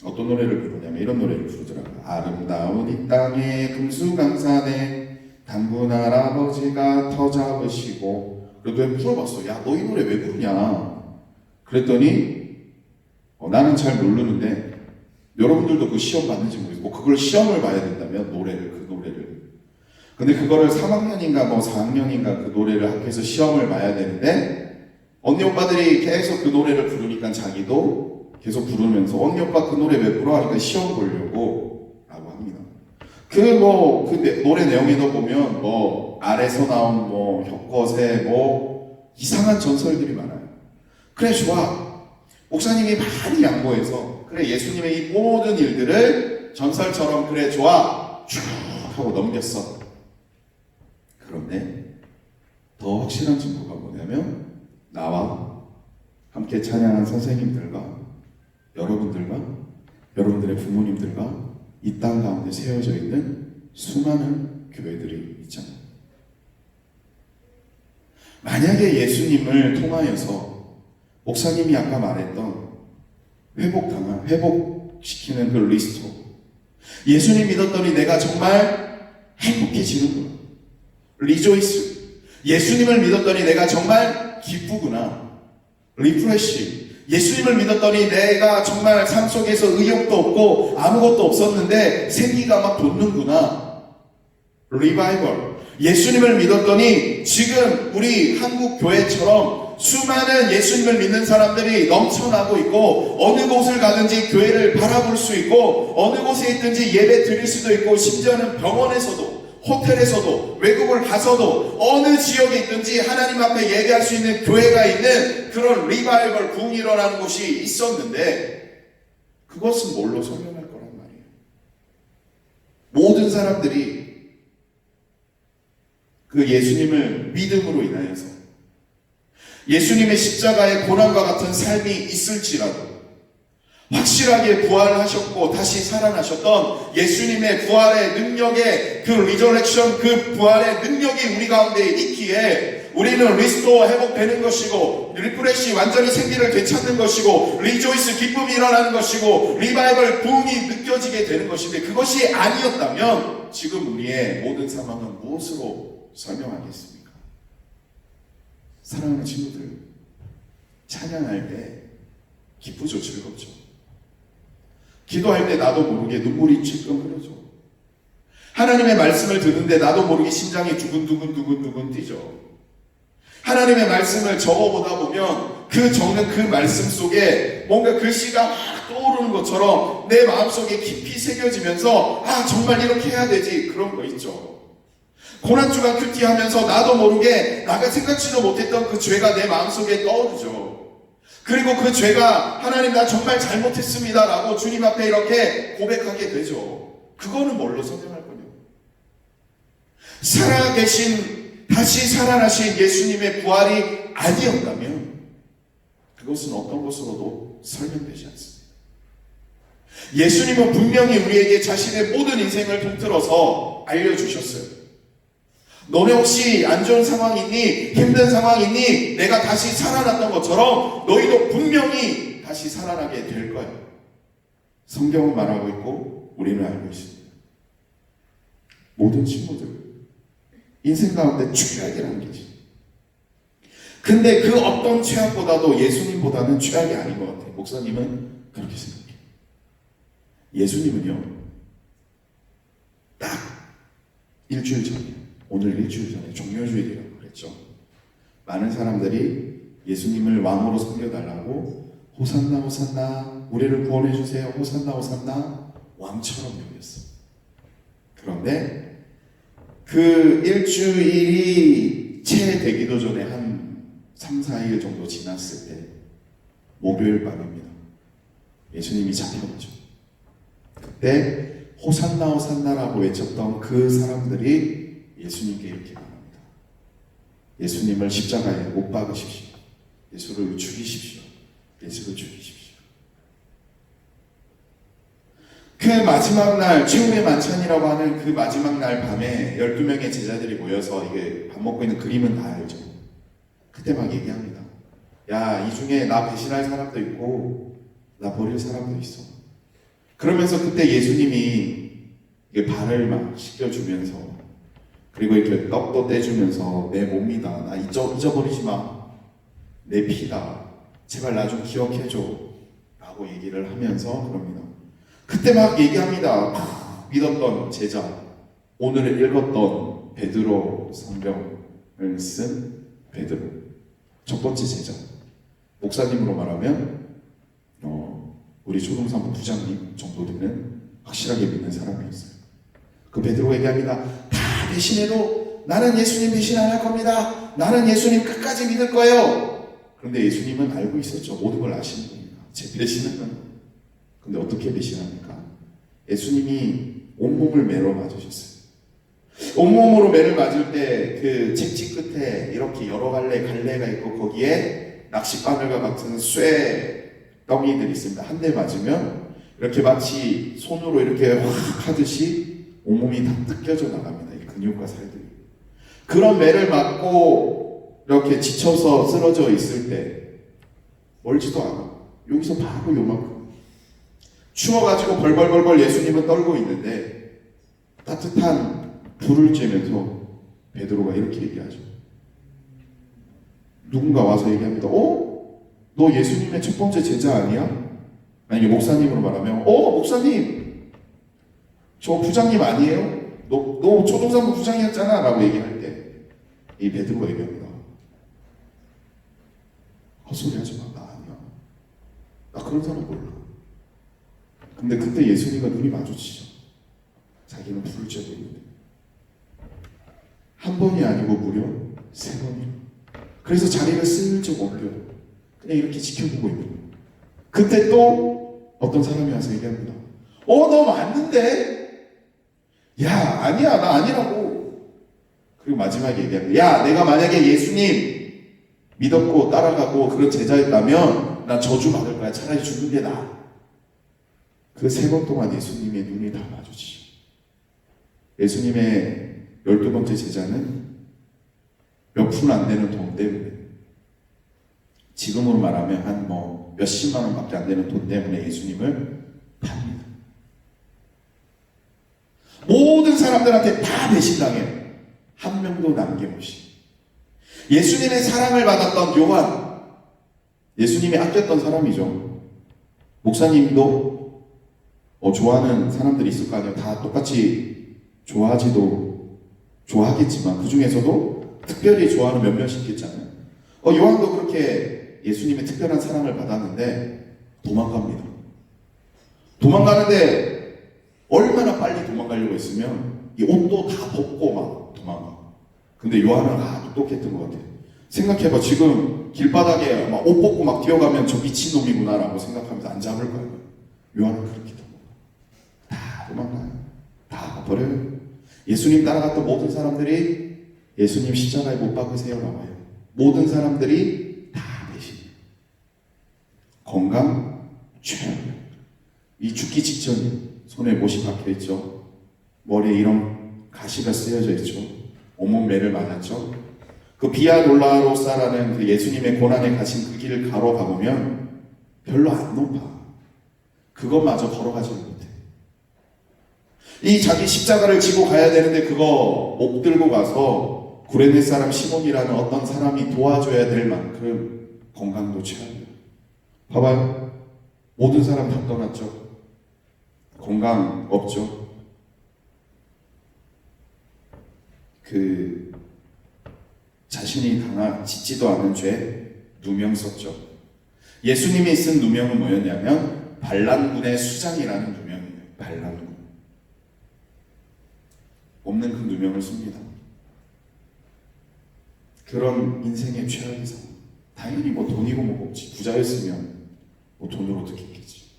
어떤 노래를 부르냐면 이런 노래를 부르더라고요. 아름다운 이 땅에 금수강산에 단군 할아버지가 터 잡으시고. 그래도 물어봤어. 야, 너 이 노래 왜 부르냐? 그랬더니 나는 잘 모르는데 여러분들도 그 시험 봤는지 모르겠고, 그걸 시험을 봐야 된다면 그 노래를. 근데 그거를 3학년인가 뭐 4학년인가 그 노래를 학교에서 시험을 봐야 되는데, 언니 오빠들이 계속 그 노래를 부르니까 자기도 계속 부르면서 언니 오빠 그 노래 왜 불러? 하니까 시험 보려고 라고 합니다. 그 노래 내용에도 보면 뭐 알에서 나온 뭐 혁거세 뭐 이상한 전설들이 많아요. 그래 좋아. 목사님이 많이 양보해서 그래 예수님의 이 모든 일들을 전설처럼 그래 좋아 쭉 하고 넘겼어. 그런데 더 확실한 증거가 뭐냐면 나와 함께 찬양한 선생님들과 여러분들과 여러분들의 부모님들과 이 땅 가운데 세워져 있는 수많은 교회들이 있잖아요. 만약에 예수님을 통하여서 목사님이 아까 말했던 회복시키는 그 리스토, 예수님 믿었더니 내가 정말 행복해지는구나, 리조이스, 예수님을 믿었더니 내가 정말 기쁘구나, 리프레시, 예수님을 믿었더니 내가 정말 삶 속에서 의욕도 없고 아무것도 없었는데 생기가 막 돋는구나, 리바이벌, 예수님을 믿었더니 지금 우리 한국 교회처럼 수많은 예수님을 믿는 사람들이 넘쳐나고 있고 어느 곳을 가든지 교회를 바라볼 수 있고 어느 곳에 있든지 예배 드릴 수도 있고 심지어는 병원에서도 호텔에서도 외국을 가서도 어느 지역에 있든지 하나님 앞에 예배할 수 있는 교회가 있는 그런 리바이벌 부흥이 일어나는 곳이 있었는데, 그것은 뭘로 설명할 거란 말이에요. 모든 사람들이 그 예수님을 믿음으로 인하여서 예수님의 십자가의 고난과 같은 삶이 있을지라도 확실하게 부활하셨고 다시 살아나셨던 예수님의 부활의 능력의 그 리저렉션, 그 부활의 능력이 우리 가운데 있기에 우리는 리스토어 회복되는 것이고 리프레시 완전히 생기를 되찾는 것이고 리조이스 기쁨이 일어나는 것이고 리바이벌 부흥이 느껴지게 되는 것인데, 그것이 아니었다면 지금 우리의 모든 상황은 무엇으로 설명하겠습니까? 사랑하는 친구들, 찬양할 때 기쁘죠, 즐겁죠. 기도할 때 나도 모르게 눈물이 찔끔 흐르죠. 하나님의 말씀을 듣는데 나도 모르게 심장이 두근두근 뛰죠. 하나님의 말씀을 적어보다 보면 그 적는 그 말씀 속에 뭔가 글씨가 막 떠오르는 것처럼 내 마음속에 깊이 새겨지면서 정말 이렇게 해야 되지, 그런 거 있죠. 고난주간 큐티하면서 나도 모르게 나가 생각지도 못했던 그 죄가 내 마음속에 떠오르죠. 그리고 그 죄가 하나님 나 정말 잘못했습니다 라고 주님 앞에 이렇게 고백하게 되죠. 그거는 뭘로 설명할 거냐? 살아계신 다시 살아나신 예수님의 부활이 아니었다면 그것은 어떤 것으로도 설명되지 않습니다. 예수님은 분명히 우리에게 자신의 모든 인생을 통틀어서 알려주셨어요. 너네 혹시 안 좋은 상황이 있니? 힘든 상황이 있니? 내가 다시 살아났던 것처럼 너희도 분명히 다시 살아나게 될 거야. 성경은 말하고 있고 우리는 알고 있습니다. 모든 친구들, 인생 가운데 최악이라는 게 있지. 근데 그 어떤 최악보다도 예수님보다는 최악이 아닌 것 같아요. 목사님은 그렇게 생각해요. 예수님은요, 딱 일주일 전에, 오늘 일주일 전에 종려주일이라고 그랬죠. 많은 사람들이 예수님을 왕으로 섬겨달라고 호산나 호산나 우리를 구원해 주세요, 호산나 호산나 왕처럼 여겼어. 그런데 그 일주일이 채 되기도 전에 한 3, 4일 정도 지났을 때 목요일 밤입니다. 예수님이 잡혀가죠. 그때 호산나 호산나라고 외쳤던 그 사람들이 예수님께 이렇게 말합니다. 예수님을 십자가에 못 박으십시오. 예수를 죽이십시오. 예수를 죽이십시오. 그 마지막 날, 최후의 만찬이라고 하는 그 마지막 날 밤에 12명의 제자들이 모여서 이게 밥 먹고 있는 그림은 다 알죠. 그때 막 얘기합니다. 야, 이 중에 나 배신할 사람도 있고 나 버릴 사람도 있어. 그러면서 그때 예수님이 이게 발을 막 씻겨주면서, 그리고 이렇게 떡도 떼주면서 내 몸이다, 나 잊어버리지 마, 내 피다, 제발 나 좀 기억해줘 라고 얘기를 하면서 그럽니다. 그때 막 얘기합니다. 믿었던 제자, 오늘 읽었던 베드로 성경을 쓴 베드로, 첫 번째 제자, 목사님으로 말하면 우리 초등산부 부장님 정도 되는 확실하게 믿는 사람이었어요. 그 베드로가 얘기합니다. 다 배신해도 나는 예수님 배신 안 할 겁니다. 나는 예수님 끝까지 믿을 거예요. 그런데 예수님은 알고 있었죠. 모든 걸 아시는 겁니다. 제 배신은. 근데 어떻게 배신합니까? 예수님이 온몸을 매로 맞으셨어요. 온몸으로 매를 맞을 때 그 책지 끝에 이렇게 여러 갈래 갈래가 있고 거기에 낚싯바늘과 같은 쇠 덩이들이 있습니다. 한 대 맞으면 이렇게 마치 손으로 이렇게 확 하듯이 온몸이 다 뜯겨져 나갑니다. 이 근육과 살들이. 그런 매를 맞고 이렇게 지쳐서 쓰러져 있을 때 멀지도 않아. 여기서 바로 요만큼. 추워가지고 벌벌벌벌 예수님은 떨고 있는데 따뜻한 불을 쬐면서 베드로가 이렇게 얘기하죠. 누군가 와서 얘기합니다. 너 예수님의 첫 번째 제자 아니야? 만약에 목사님으로 말하면 목사님 저 부장님 아니에요? 너 초등산부 부장이었잖아 라고 얘기할 때 이 베드로가 얘기합니다. 헛소리 하지 마. 나 아니야. 나 그런 사람 몰라. 근데 그때 예수님과 눈이 마주치죠. 자기는 불을 쬐고 있는데 한 번이 아니고 무려 3번이요. 그래서 자리를 슬쩍 옮겨요. 그냥 이렇게 지켜보고 있는 거예요. 그때 또 어떤 사람이 와서 얘기합니다. 너 맞는데? 야, 아니야, 나 아니라고. 그리고 마지막에 얘기합니다. 야, 내가 만약에 예수님 믿었고 따라가고 그런 제자였다면 난 저주 받을 거야. 차라리 죽는 게 나아. 그 3번 동안 예수님의 눈이 다 마주치죠. 예수님의 12번째 제자는 몇 푼 안 되는 돈 때문에, 지금으로 말하면 한 몇십만 원밖에 안 되는 돈 때문에 예수님을 팝니다. 모든 사람들한테 다 배신당해요. 한 명도 남김없이. 예수님의 사랑을 받았던 요한, 예수님이 아꼈던 사람이죠. 목사님도 좋아하는 사람들이 있을 거 아니에요. 다 똑같이 좋아하겠지만 그 중에서도 특별히 좋아하는 몇몇이 있겠잖아요. 요한도 그렇게 예수님의 특별한 사랑을 받았는데 도망갑니다. 도망가는데 얼마나 빨리 도망가려고 했으면 이 옷도 다 벗고 막 도망가. 근데 요한은 똑똑했던 것 같아요. 생각해봐. 지금 길바닥에 막 옷 벗고 막 뛰어가면 저 미친놈이구나라고 생각하면서 안 잡을 거예요. 요한은 그렇게 다 도망가요. 다 버려요. 예수님 따라갔던 모든 사람들이 예수님 십자가에 못 박으세요 라고 해요. 모든 사람들이 다 배신해요. 건강 최악이에요. 이 죽기 직전에 손에 못이 박혀있죠. 머리에 이런 가시가 쓰여져 있죠. 온몸 매를 맞았죠. 그 비아 돌라로사라는 그 예수님의 고난에 가신 그 길을 가보면 별로 안 높아. 그것마저 걸어가지 못해. 이 자기 십자가를 지고 가야 되는데 그거 못 들고 가서 구레네 사람 시몬이라는 어떤 사람이 도와줘야 될 만큼 건강도 최악이에요. 봐봐요. 모든 사람 다 떠났죠. 건강 없죠. 자신이 짓지도 않은 죄 누명 썼죠. 예수님이 쓴 누명은 뭐였냐면 반란군의 수장이라는 누명이에요. 반란군. 없는 그 누명을 씁니다. 그런 인생의 최악의 상황. 당연히 돈이고 뭐고 없지. 부자였으면 뭐 돈으로 어떻게 있겠지.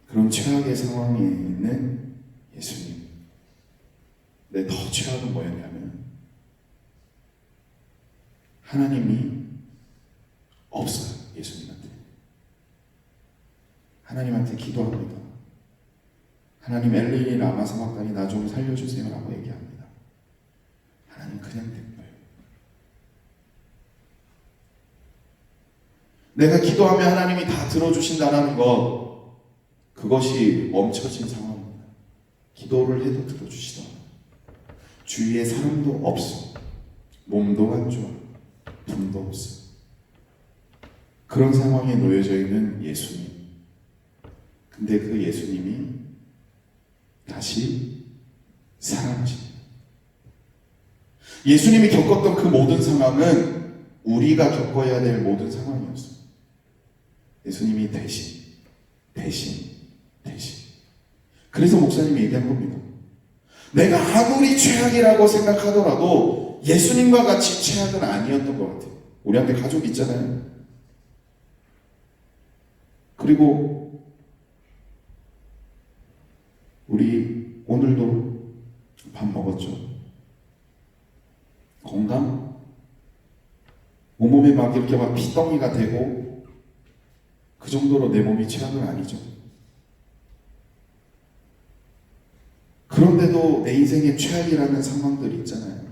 그런 최악의 상황에 있는 예수님. 근데 더 최악은 뭐였냐면 하나님이 없어요. 예수님한테. 하나님한테 기도합니다. 하나님 엘리 라마 사박단이 나 좀 살려주세요 라고 얘기합니다. 하나님 그냥 냅둬요. 내가 기도하면 하나님이 다 들어주신다는 것, 그것이 멈춰진 상황입니다. 기도를 해도 들어주시더라. 주위에 사람도 없어. 몸도 안 좋아. 돈도 없어. 그런 상황에 놓여져 있는 예수님. 근데 그 예수님이 다시 살아나십니다. 예수님이 겪었던 그 모든 상황은 우리가 겪어야 될 모든 상황이었어요. 예수님이 대신. 그래서 목사님이 얘기한 겁니다. 내가 아무리 최악이라고 생각하더라도 예수님과 같이 최악은 아니었던 것 같아요. 우리한테 가족 있잖아요. 그리고 우리 오늘도 밥 먹었죠. 건강? 온몸에 막 이렇게 막 피덩이가 되고 그 정도로 내 몸이 최악은 아니죠. 그런데도 내 인생에 최악이라는 상황들이 있잖아요.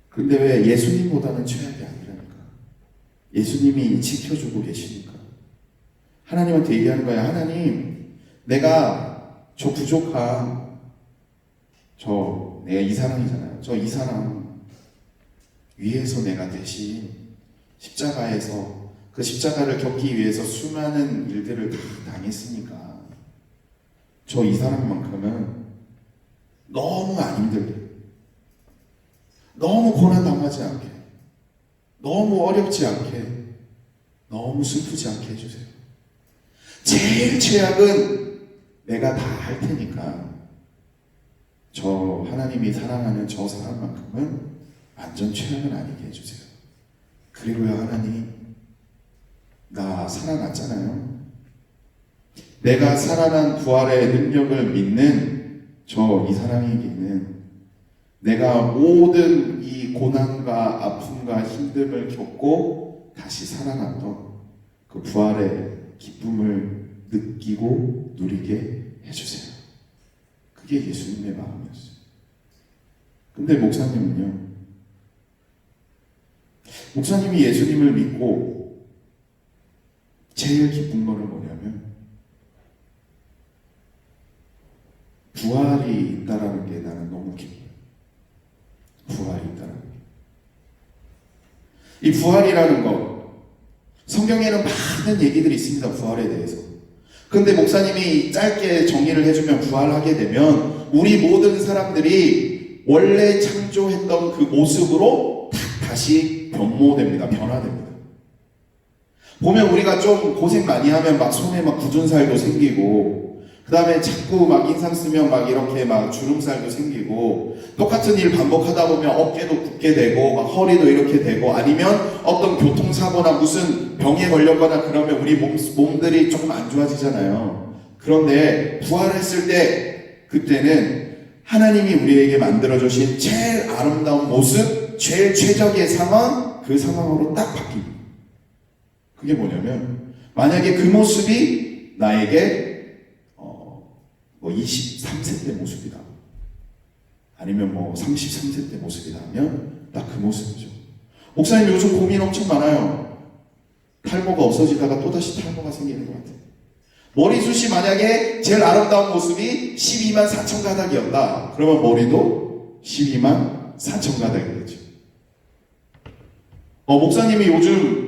근데 왜 예수님보다는 최악이 아니라니까. 예수님이 지켜주고 계시니까. 하나님한테 얘기하는 거야. 하나님, 내가 저 부족한 내가 이 사람이잖아요. 저 이 사람 위해서 내가 대신 십자가에서 그 십자가를 겪기 위해서 수많은 일들을 다 당했으니까 저 이 사람만큼은 너무 안 힘들게, 너무 고난당하지 않게, 너무 어렵지 않게, 너무 슬프지 않게 해주세요. 제일 최악은 내가 다 할 테니까 저 하나님이 사랑하는 저 사람만큼은 완전 최악은 아니게 해주세요. 그리고요, 하나님, 나 살아났잖아요. 내가 살아난 부활의 능력을 믿는 저 이 사람에게는 내가 모든 이 고난과 아픔과 힘듦을 겪고 다시 살아났던 그 부활의 기쁨을 느끼고 누리게 해주세요. 그게 예수님의 마음이었어요. 근데 목사님은요, 목사님이 예수님을 믿고 제일 기쁜 거는 뭐냐면 부활이 있다라는 게 나는 너무 기뻐요. 부활이 있다라는 게. 이 부활이라는 것, 성경에는 많은 얘기들이 있습니다. 부활에 대해서. 근데 목사님이 짧게 정리를 해주면 부활하게 되면 우리 모든 사람들이 원래 창조했던 그 모습으로 다시 변모됩니다. 변화됩니다. 보면 우리가 좀 고생 많이 하면 막 손에 막 굳은 살도 생기고, 그 다음에 자꾸 막 인상 쓰면 막 이렇게 막 주름살도 생기고, 똑같은 일 반복하다 보면 어깨도 굽게 되고, 막 허리도 이렇게 되고, 아니면 어떤 교통사고나 무슨 병에 걸렸거나 그러면 우리 몸들이 조금 안 좋아지잖아요. 그런데 부활했을 때, 그때는 하나님이 우리에게 만들어주신 제일 아름다운 모습, 제일 최적의 상황, 그 상황으로 딱 바뀝니다. 그게 뭐냐면, 만약에 그 모습이 나에게 23세 때 모습이다, 아니면 33세 때 모습이다 하면 딱 그 모습이죠. 목사님 요즘 고민 엄청 많아요. 탈모가 없어지다가 또다시 탈모가 생기는 것 같아요. 머리숱이 만약에 제일 아름다운 모습이 12만 4천 가닥이었다. 그러면 머리도 12만 4천 가닥이 되죠. 목사님이 요즘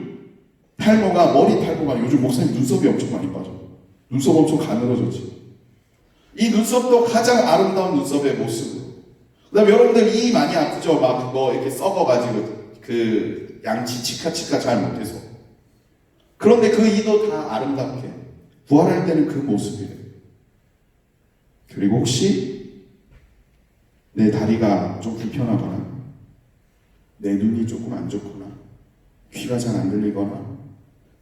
머리 탈모가 요즘 목사님 눈썹이 엄청 많이 빠져. 눈썹 엄청 가늘어졌지. 이 눈썹도 가장 아름다운 눈썹의 모습. 그 다음에 여러분들 이 많이 아프죠? 막 그거 이렇게 썩어가지고 그 양치 치카치카 잘 못해서. 그런데 그 이도 다 아름답게 부활할 때는 그 모습이에요. 그리고 혹시 내 다리가 좀 불편하거나 내 눈이 조금 안 좋거나 귀가 잘 안 들리거나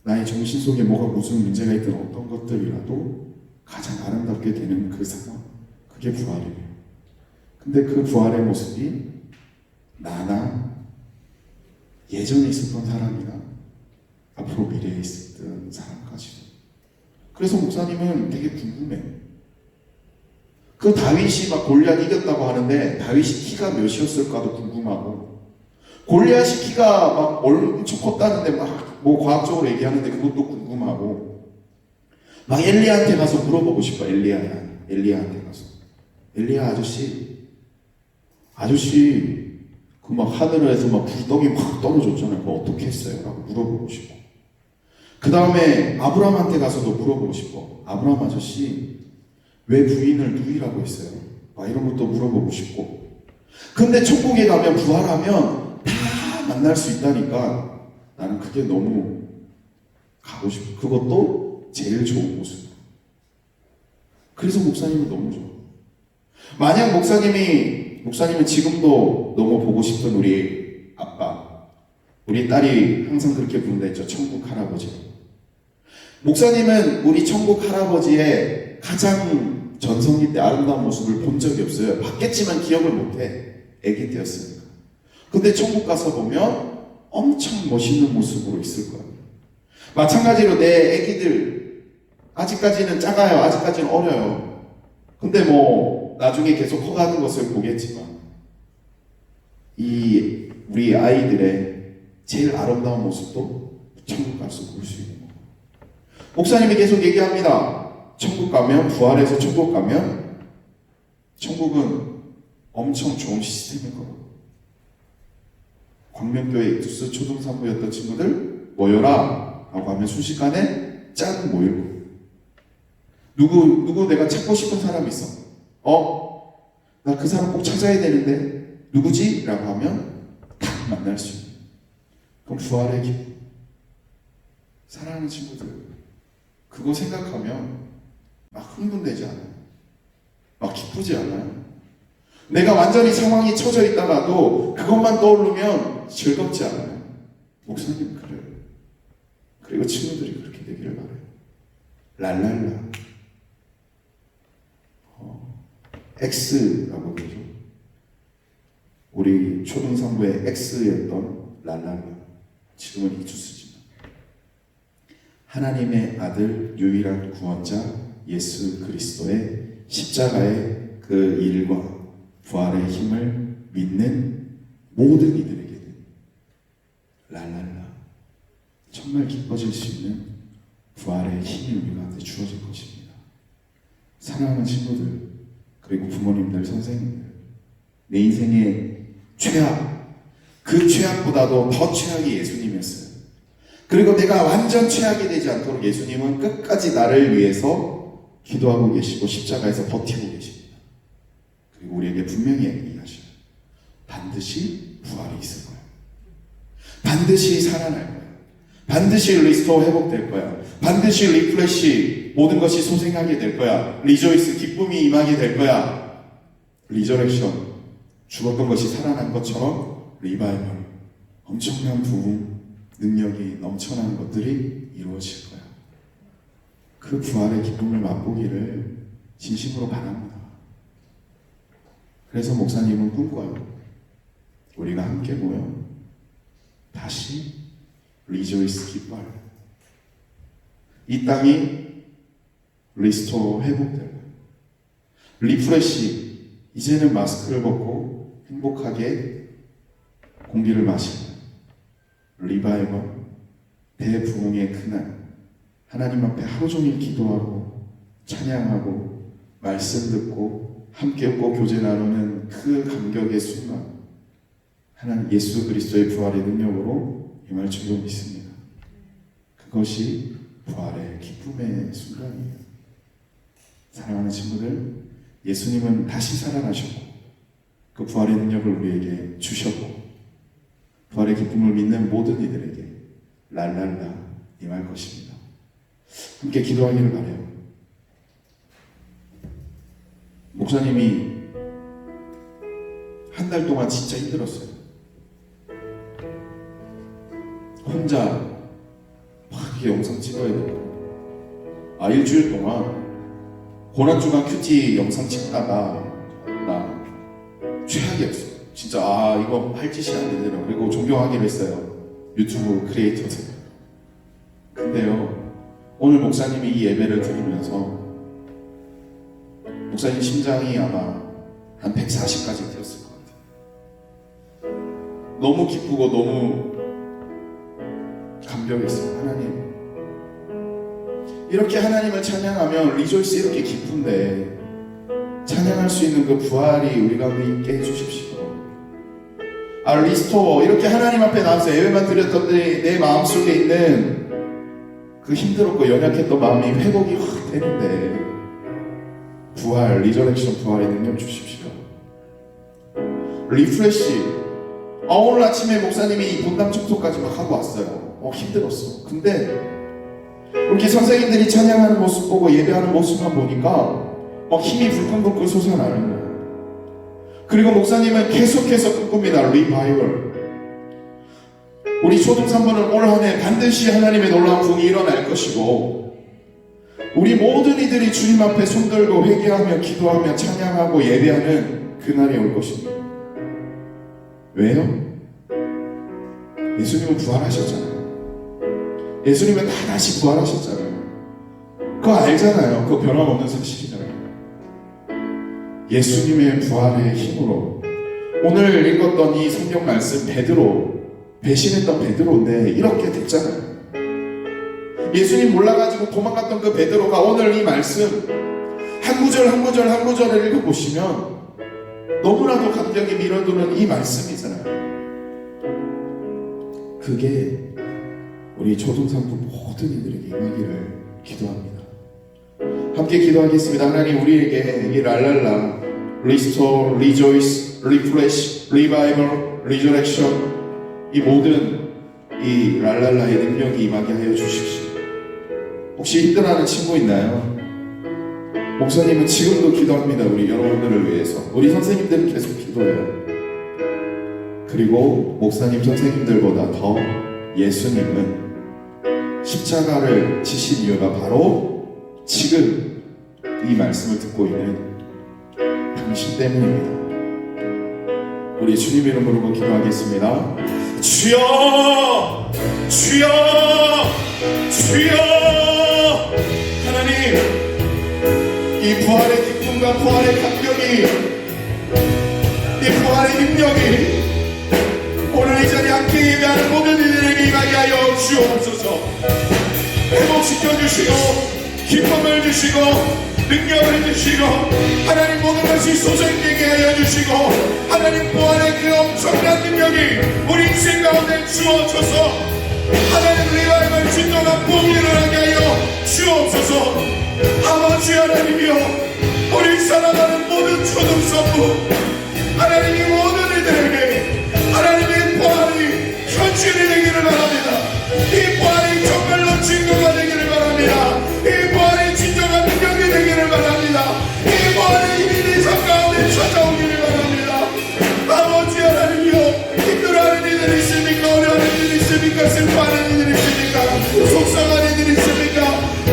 나의 정신 속에 뭐가 무슨 문제가 있든 어떤 것들이라도 가장 아름답게 되는 그 상황, 그게 부활이에요. 근데 그 부활의 모습이 나나 예전에 있었던 사람이나 앞으로 미래에 있었던 사람까지도. 그래서 목사님은 되게 궁금해요. 그 다윗이 막 골리앗 이겼다고 하는데 다윗이 키가 몇이었을까도 궁금하고, 골리앗이 키가 막 엄청 컸다는데 막 뭐 과학적으로 얘기하는데 그것도 궁금하고, 막 엘리야한테 가서 물어보고 싶어. 엘리야한테 가서, 엘리야 아저씨 그 막 하늘에서 막 불떡이 막 떨어졌잖아요. 그거 어떻게 했어요? 라고 물어보고 싶어. 그 다음에 아브라함한테 가서도 물어보고 싶어. 아브라함 아저씨 왜 부인을 누이라고 했어요? 막 이런 것도 물어보고 싶고. 근데 천국에 가면 부활하면 다 만날 수 있다니까 나는 그게 너무 가고 싶어. 그것도 제일 좋은 모습. 그래서 목사님은 너무 좋아. 만약 목사님은 지금도 너무 보고 싶은 우리 아빠, 우리 딸이 항상 그렇게 부른다 했죠. 천국 할아버지. 목사님은 우리 천국 할아버지의 가장 전성기 때 아름다운 모습을 본 적이 없어요. 봤겠지만 기억을 못해. 아기 때였으니까. 근데 천국 가서 보면 엄청 멋있는 모습으로 있을 거예요. 마찬가지로 내 아기들 아직까지는 작아요. 아직까지는 어려요. 근데 뭐 나중에 계속 커가는 것을 보겠지만 이 우리 아이들의 제일 아름다운 모습도 천국 가서 볼 수 있는 거예요. 목사님이 계속 얘기합니다. 천국 가면, 부활해서 천국 가면 천국은 엄청 좋은 시스템일 거예요. 광명교회 익투스 초등산부였던 친구들 모여라 라고 하면 순식간에 짠 모이고, 누구 내가 찾고 싶은 사람 있어. 나 그 사람 꼭 찾아야 되는데 누구지? 라고 하면 딱 만날 수 있는. 그럼 부활의 기쁨. 사랑하는 친구들, 그거 생각하면 막 흥분되지 않아요. 막 기쁘지 않아요. 내가 완전히 상황이 처져 있다가도 그것만 떠오르면 즐겁지 않아요. 목사님 그래요. 그리고 친구들이 그렇게 되기를 바라요. 랄랄라. X라고 그러죠. 우리 초등산부의 X였던 랄랄라. 지금은 이투스지만 하나님의 아들 유일한 구원자 예수 그리스도의 십자가의 그 일과 부활의 힘을 믿는 모든 이들에게는 랄랄라 정말 기뻐질 수 있는 부활의 힘이 우리한테 주어질 것입니다. 사랑하는 친구들, 그리고 부모님들, 선생님들, 내 인생의 최악, 그 최악보다도 더 최악이 예수님이었어요. 그리고 내가 완전 최악이 되지 않도록 예수님은 끝까지 나를 위해서 기도하고 계시고 십자가에서 버티고 계십니다. 그리고 우리에게 분명히 얘기하셔요. 반드시 부활이 있을 거야. 반드시 살아날 거야. 반드시 리스토어 회복될 거야. 반드시 리프레시, 모든 것이 소생하게 될 거야. 리조이스, 기쁨이 임하게 될 거야. 리저렉션, 죽었던 것이 살아난 것처럼 리바이벌, 엄청난 부흥, 능력이 넘쳐나는 것들이 이루어질 거야. 그 부활의 기쁨을 맛보기를 진심으로 바랍니다. 그래서 목사님은 꿈꿔요. 우리가 함께 모여 다시 리조이스 기뻐할, 이 땅이 리스토어 회복될 거예요. 리프레시, 이제는 마스크를 벗고 행복하게 공기를 마시는 리바이벌, 대부흥의 그날, 하나님 앞에 하루 종일 기도하고 찬양하고 말씀 듣고 함께 웃고 교제 나누는 그 감격의 순간, 하나님 예수 그리스도의 부활의 능력으로 임할 줄로 믿습니다. 그것이 부활의 기쁨의 순간이에요. 사랑하는 친구들, 예수님은 다시 살아나셨고 그 부활의 능력을 우리에게 주셨고 부활의 기쁨을 믿는 모든 이들에게 랄랄라 임할 것입니다. 함께 기도하기를 바라요. 목사님이 한 달 동안 진짜 힘들었어요. 혼자 막 급하게 영상 찍어야 돼. 일주일 동안 고난주간 큐티 영상 찍다가 나 최악이었어. 진짜 이거 할 짓이 아니더라. 그리고 존경하기로 했어요. 유튜브 크리에이터들. 근데요, 오늘 목사님이 이 예배를 드리면서 목사님 심장이 아마 한 140까지 뛰었을 것 같아요. 너무 기쁘고 너무 감격했어요. 하나님, 이렇게 하나님을 찬양하면 리조이스 이렇게 기쁜데 찬양할 수 있는 그 부활이 우리 가운데 있게 해주십시오. 리스토어, 이렇게 하나님 앞에 나와서 예배만 드렸던 내 마음속에 있는 그 힘들었고 연약했던 마음이 회복이 확 되는데 부활, 리저렉션 부활의 능력 주십시오. 리프레시, 오늘 아침에 목사님이 이 본당 청소까지 막 하고 왔어요. 힘들었어. 근데 이렇게 선생님들이 찬양하는 모습 보고 예배하는 모습만 보니까 막 힘이 불끈불끈 솟아나는 거예요. 그리고 목사님은 계속해서 꿈꿉니다. 리바이벌. 우리 초등산부는 올 한 해 반드시 하나님의 놀라운 부흥이 일어날 것이고 우리 모든 이들이 주님 앞에 손들고 회개하며 기도하며 찬양하고 예배하는 그날이 올 것입니다. 왜요? 예수님은 부활하셨잖아요. 예수님은 다시 부활하셨잖아요. 그거 알잖아요. 그거 변함없는 사실이잖아요. 예수님의 부활의 힘으로 오늘 읽었던 이 성경 말씀 베드로, 배신했던 베드로인데 이렇게 됐잖아요. 예수님 몰라가지고 도망갔던 그 베드로가 오늘 이 말씀 한 구절 한 구절 한 구절을 읽어보시면 너무나도 감격이 밀어두는 이 말씀이잖아요. 그게 우리 초등산부 모든 이들에게 임하기를 기도합니다. 함께 기도하겠습니다. 하나님, 우리에게 이 랄랄라, 리스토어, 리조이스, 리프레시, 리바이벌, 리저렉션, 이 모든 이 랄랄라의 능력이 임하게 하여 주십시오. 혹시 힘들어하는 친구 있나요? 목사님은 지금도 기도합니다. 우리 여러분들을 위해서. 우리 선생님들은 계속 기도해요. 그리고 목사님 선생님들보다 더 예수님은 십자가를 지신 이유가 바로 지금 이 말씀을 듣고 있는 당신 때문입니다. 우리 주님 이름으로 기도하겠습니다. 주여, 주여, 주여. 하나님, 이 부활의 기쁨과 부활의 감격이, 이 부활의 능력이 오늘 이 자리에 함께 예배하는 모든 이들에게 임하게 하여 주옵소서. 회복시켜 주시고 기쁨을 주시고 능력을 주시고 하나님 모든 것이 솟아있게 하여 주시고 하나님 부활의 그 엄청난 능력이 우리 인생 가운데 주어져서 하나님 리바이벌 진정한 부흥이 일어나게 하여 주옵소서. 아버지 하나님이여, 우리 사랑하는 모든 초등산부 하나님이 모든 이들에게 하나님의 부활이 현실이 되기를 바랍니다. 이 부활이 정말로 증거가 되기를 바랍니다. 이 부활이 진정한 능력이 되기를 바랍니다. 이 부활의 힘이 내 삶 가운데 찾아오기를 바랍니다. 아버지 하나님이여, 힘들어하는 이들이 있습니까? 어려워하는 이들이 있습니까? 슬퍼하는 이들이 있습니까? 속상한 이들이 있습니까?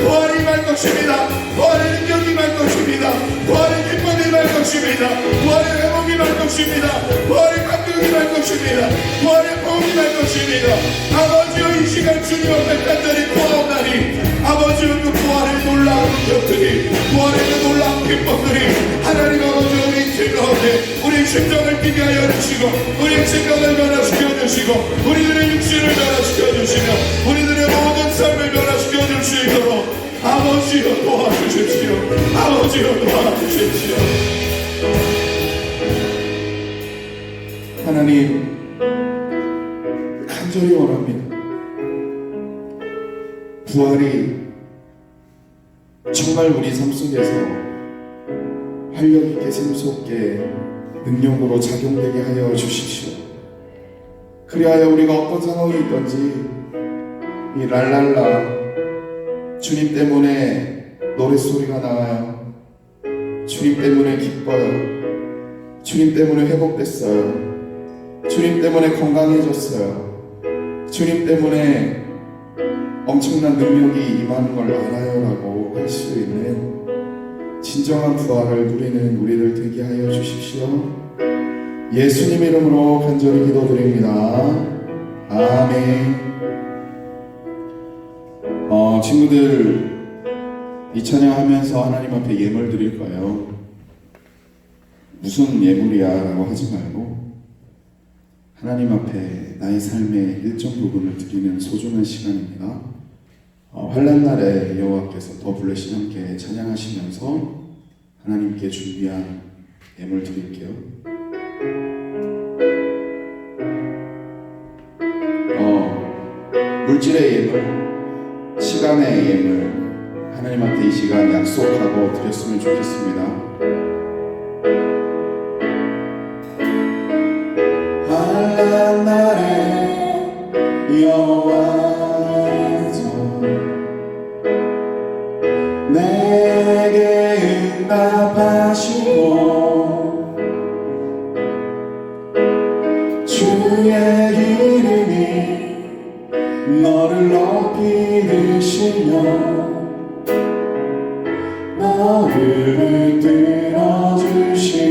부활이 말 것입니다. 부활의 능력이 말 것입니다. 부활의 기쁨이 말 것입니다. 부활의 회복이 말 것입니다. 부활의 감격이 말 것입니다. 부활의 보험이 말 것입니다. 아버지여, 이 시간 주님 앞에 간절히 구하옵나니 아버지여, 그 부활의 놀라운 능력들이, 부활의 그 놀라운 기쁨들이 하나님 아버지 우리 인생 가운데 우리 심정을 뛰게 하여 주시고 우리의 생각을 변화시켜 주시고 우리들의 육신을 변화시켜 주시며 우리들의 모든 삶을 변화시켜 줄 수 있도록 아버지여 도와주십시오. 아버지여 도와주십시오. 하나님, 간절히 원합니다. 부활이 정말 우리 삶 속에서 활력 있게 샘솟게 능력으로 작용되게 하여 주십시오. 그리하여 우리가 어떤 상황이 있든지 이 랄랄라 주님 때문에 노랫소리가 나와요. 주님 때문에 기뻐요. 주님 때문에 회복됐어요. 주님 때문에 건강해졌어요. 주님 때문에 엄청난 능력이 임하는 걸 알아요 라고 할 수 있는 진정한 부활을 누리는 우리를 되게 하여 주십시오. 예수님 이름으로 간절히 기도드립니다. 아멘. 친구들, 이 찬양하면서 하나님 앞에 예물 드릴 거예요. 무슨 예물이야 라고 하지 말고 하나님 앞에 나의 삶의 일정 부분을 드리는 소중한 시간입니다. 환난날에 여호와께서 더 블레싱 함께 찬양하시면서 하나님께 준비한 예물 드릴게요. 물질의 예물, 시간의 예물, 하나님 앞에 이 시간 약속하고 드렸으면 좋겠습니다. 환난날에 여호와께서 내게 응답하시고 주의 이름이 너를 높이 드시며 너를 들어주시니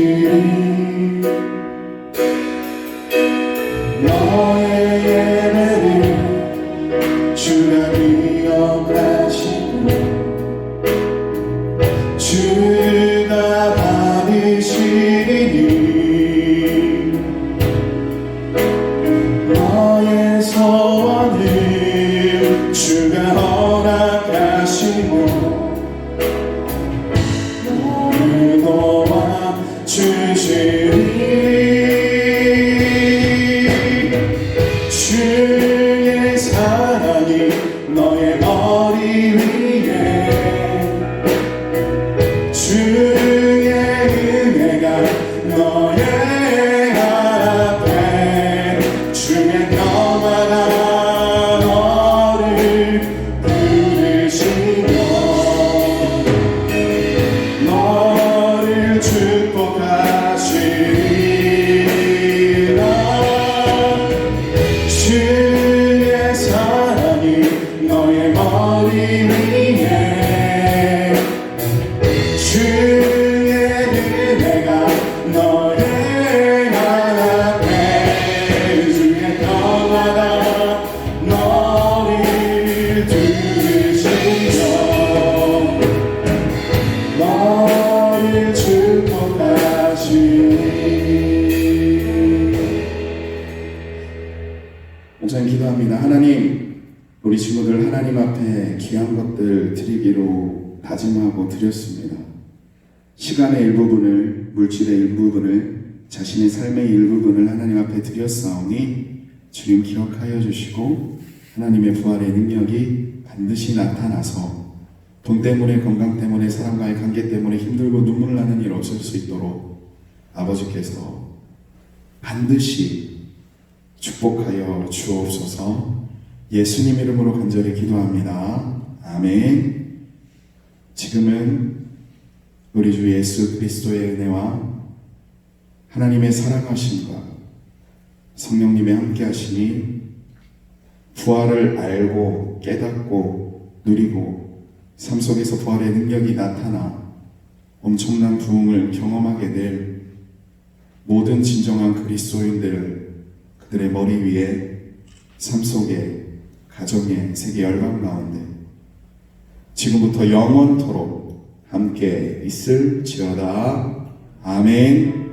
너의 예배를 주가 기억하시고 주가 받으시니 너의 소원을 주가 허락하시고 너를 도와주시니 주의 사랑이 너의 머리 위에 주의 은혜가 너의 앞에 주의 평화가 너를 부르시며 너를 축복하시리라. 주의 사랑이 너의 머리 위에 주의 은혜가 너의 앞에 주의 평화가 너를 들으시며 너를 축복하시니. 목사님 기도합니다. 하나님, 우리 친구들 하나님 앞에 귀한 것들 드리기로 다짐하고 드렸습니다. 시간의 일부분을, 물질의 일부분을, 자신의 삶의 일부분을 하나님 앞에 드렸사오니 주님 기억하여 주시고 하나님의 부활의 능력이 반드시 나타나서 돈 때문에, 건강 때문에, 사람과의 관계 때문에 힘들고 눈물 나는 일 없을 수 있도록 아버지께서 반드시 축복하여 주옵소서. 예수님 이름으로 간절히 기도합니다. 아멘. 지금은 우리 주 예수 그리스도의 은혜와 하나님의 사랑하심과 성령님의 함께하심이 부활을 알고 깨닫고 누리고 삶 속에서 부활의 능력이 나타나 엄청난 부흥을 경험하게 될 모든 진정한 그리스도인들, 그들의 머리 위에, 삶 속에, 가정에, 세계 열방 가운데 지금부터 영원토록 함께 있을지어다. 아멘.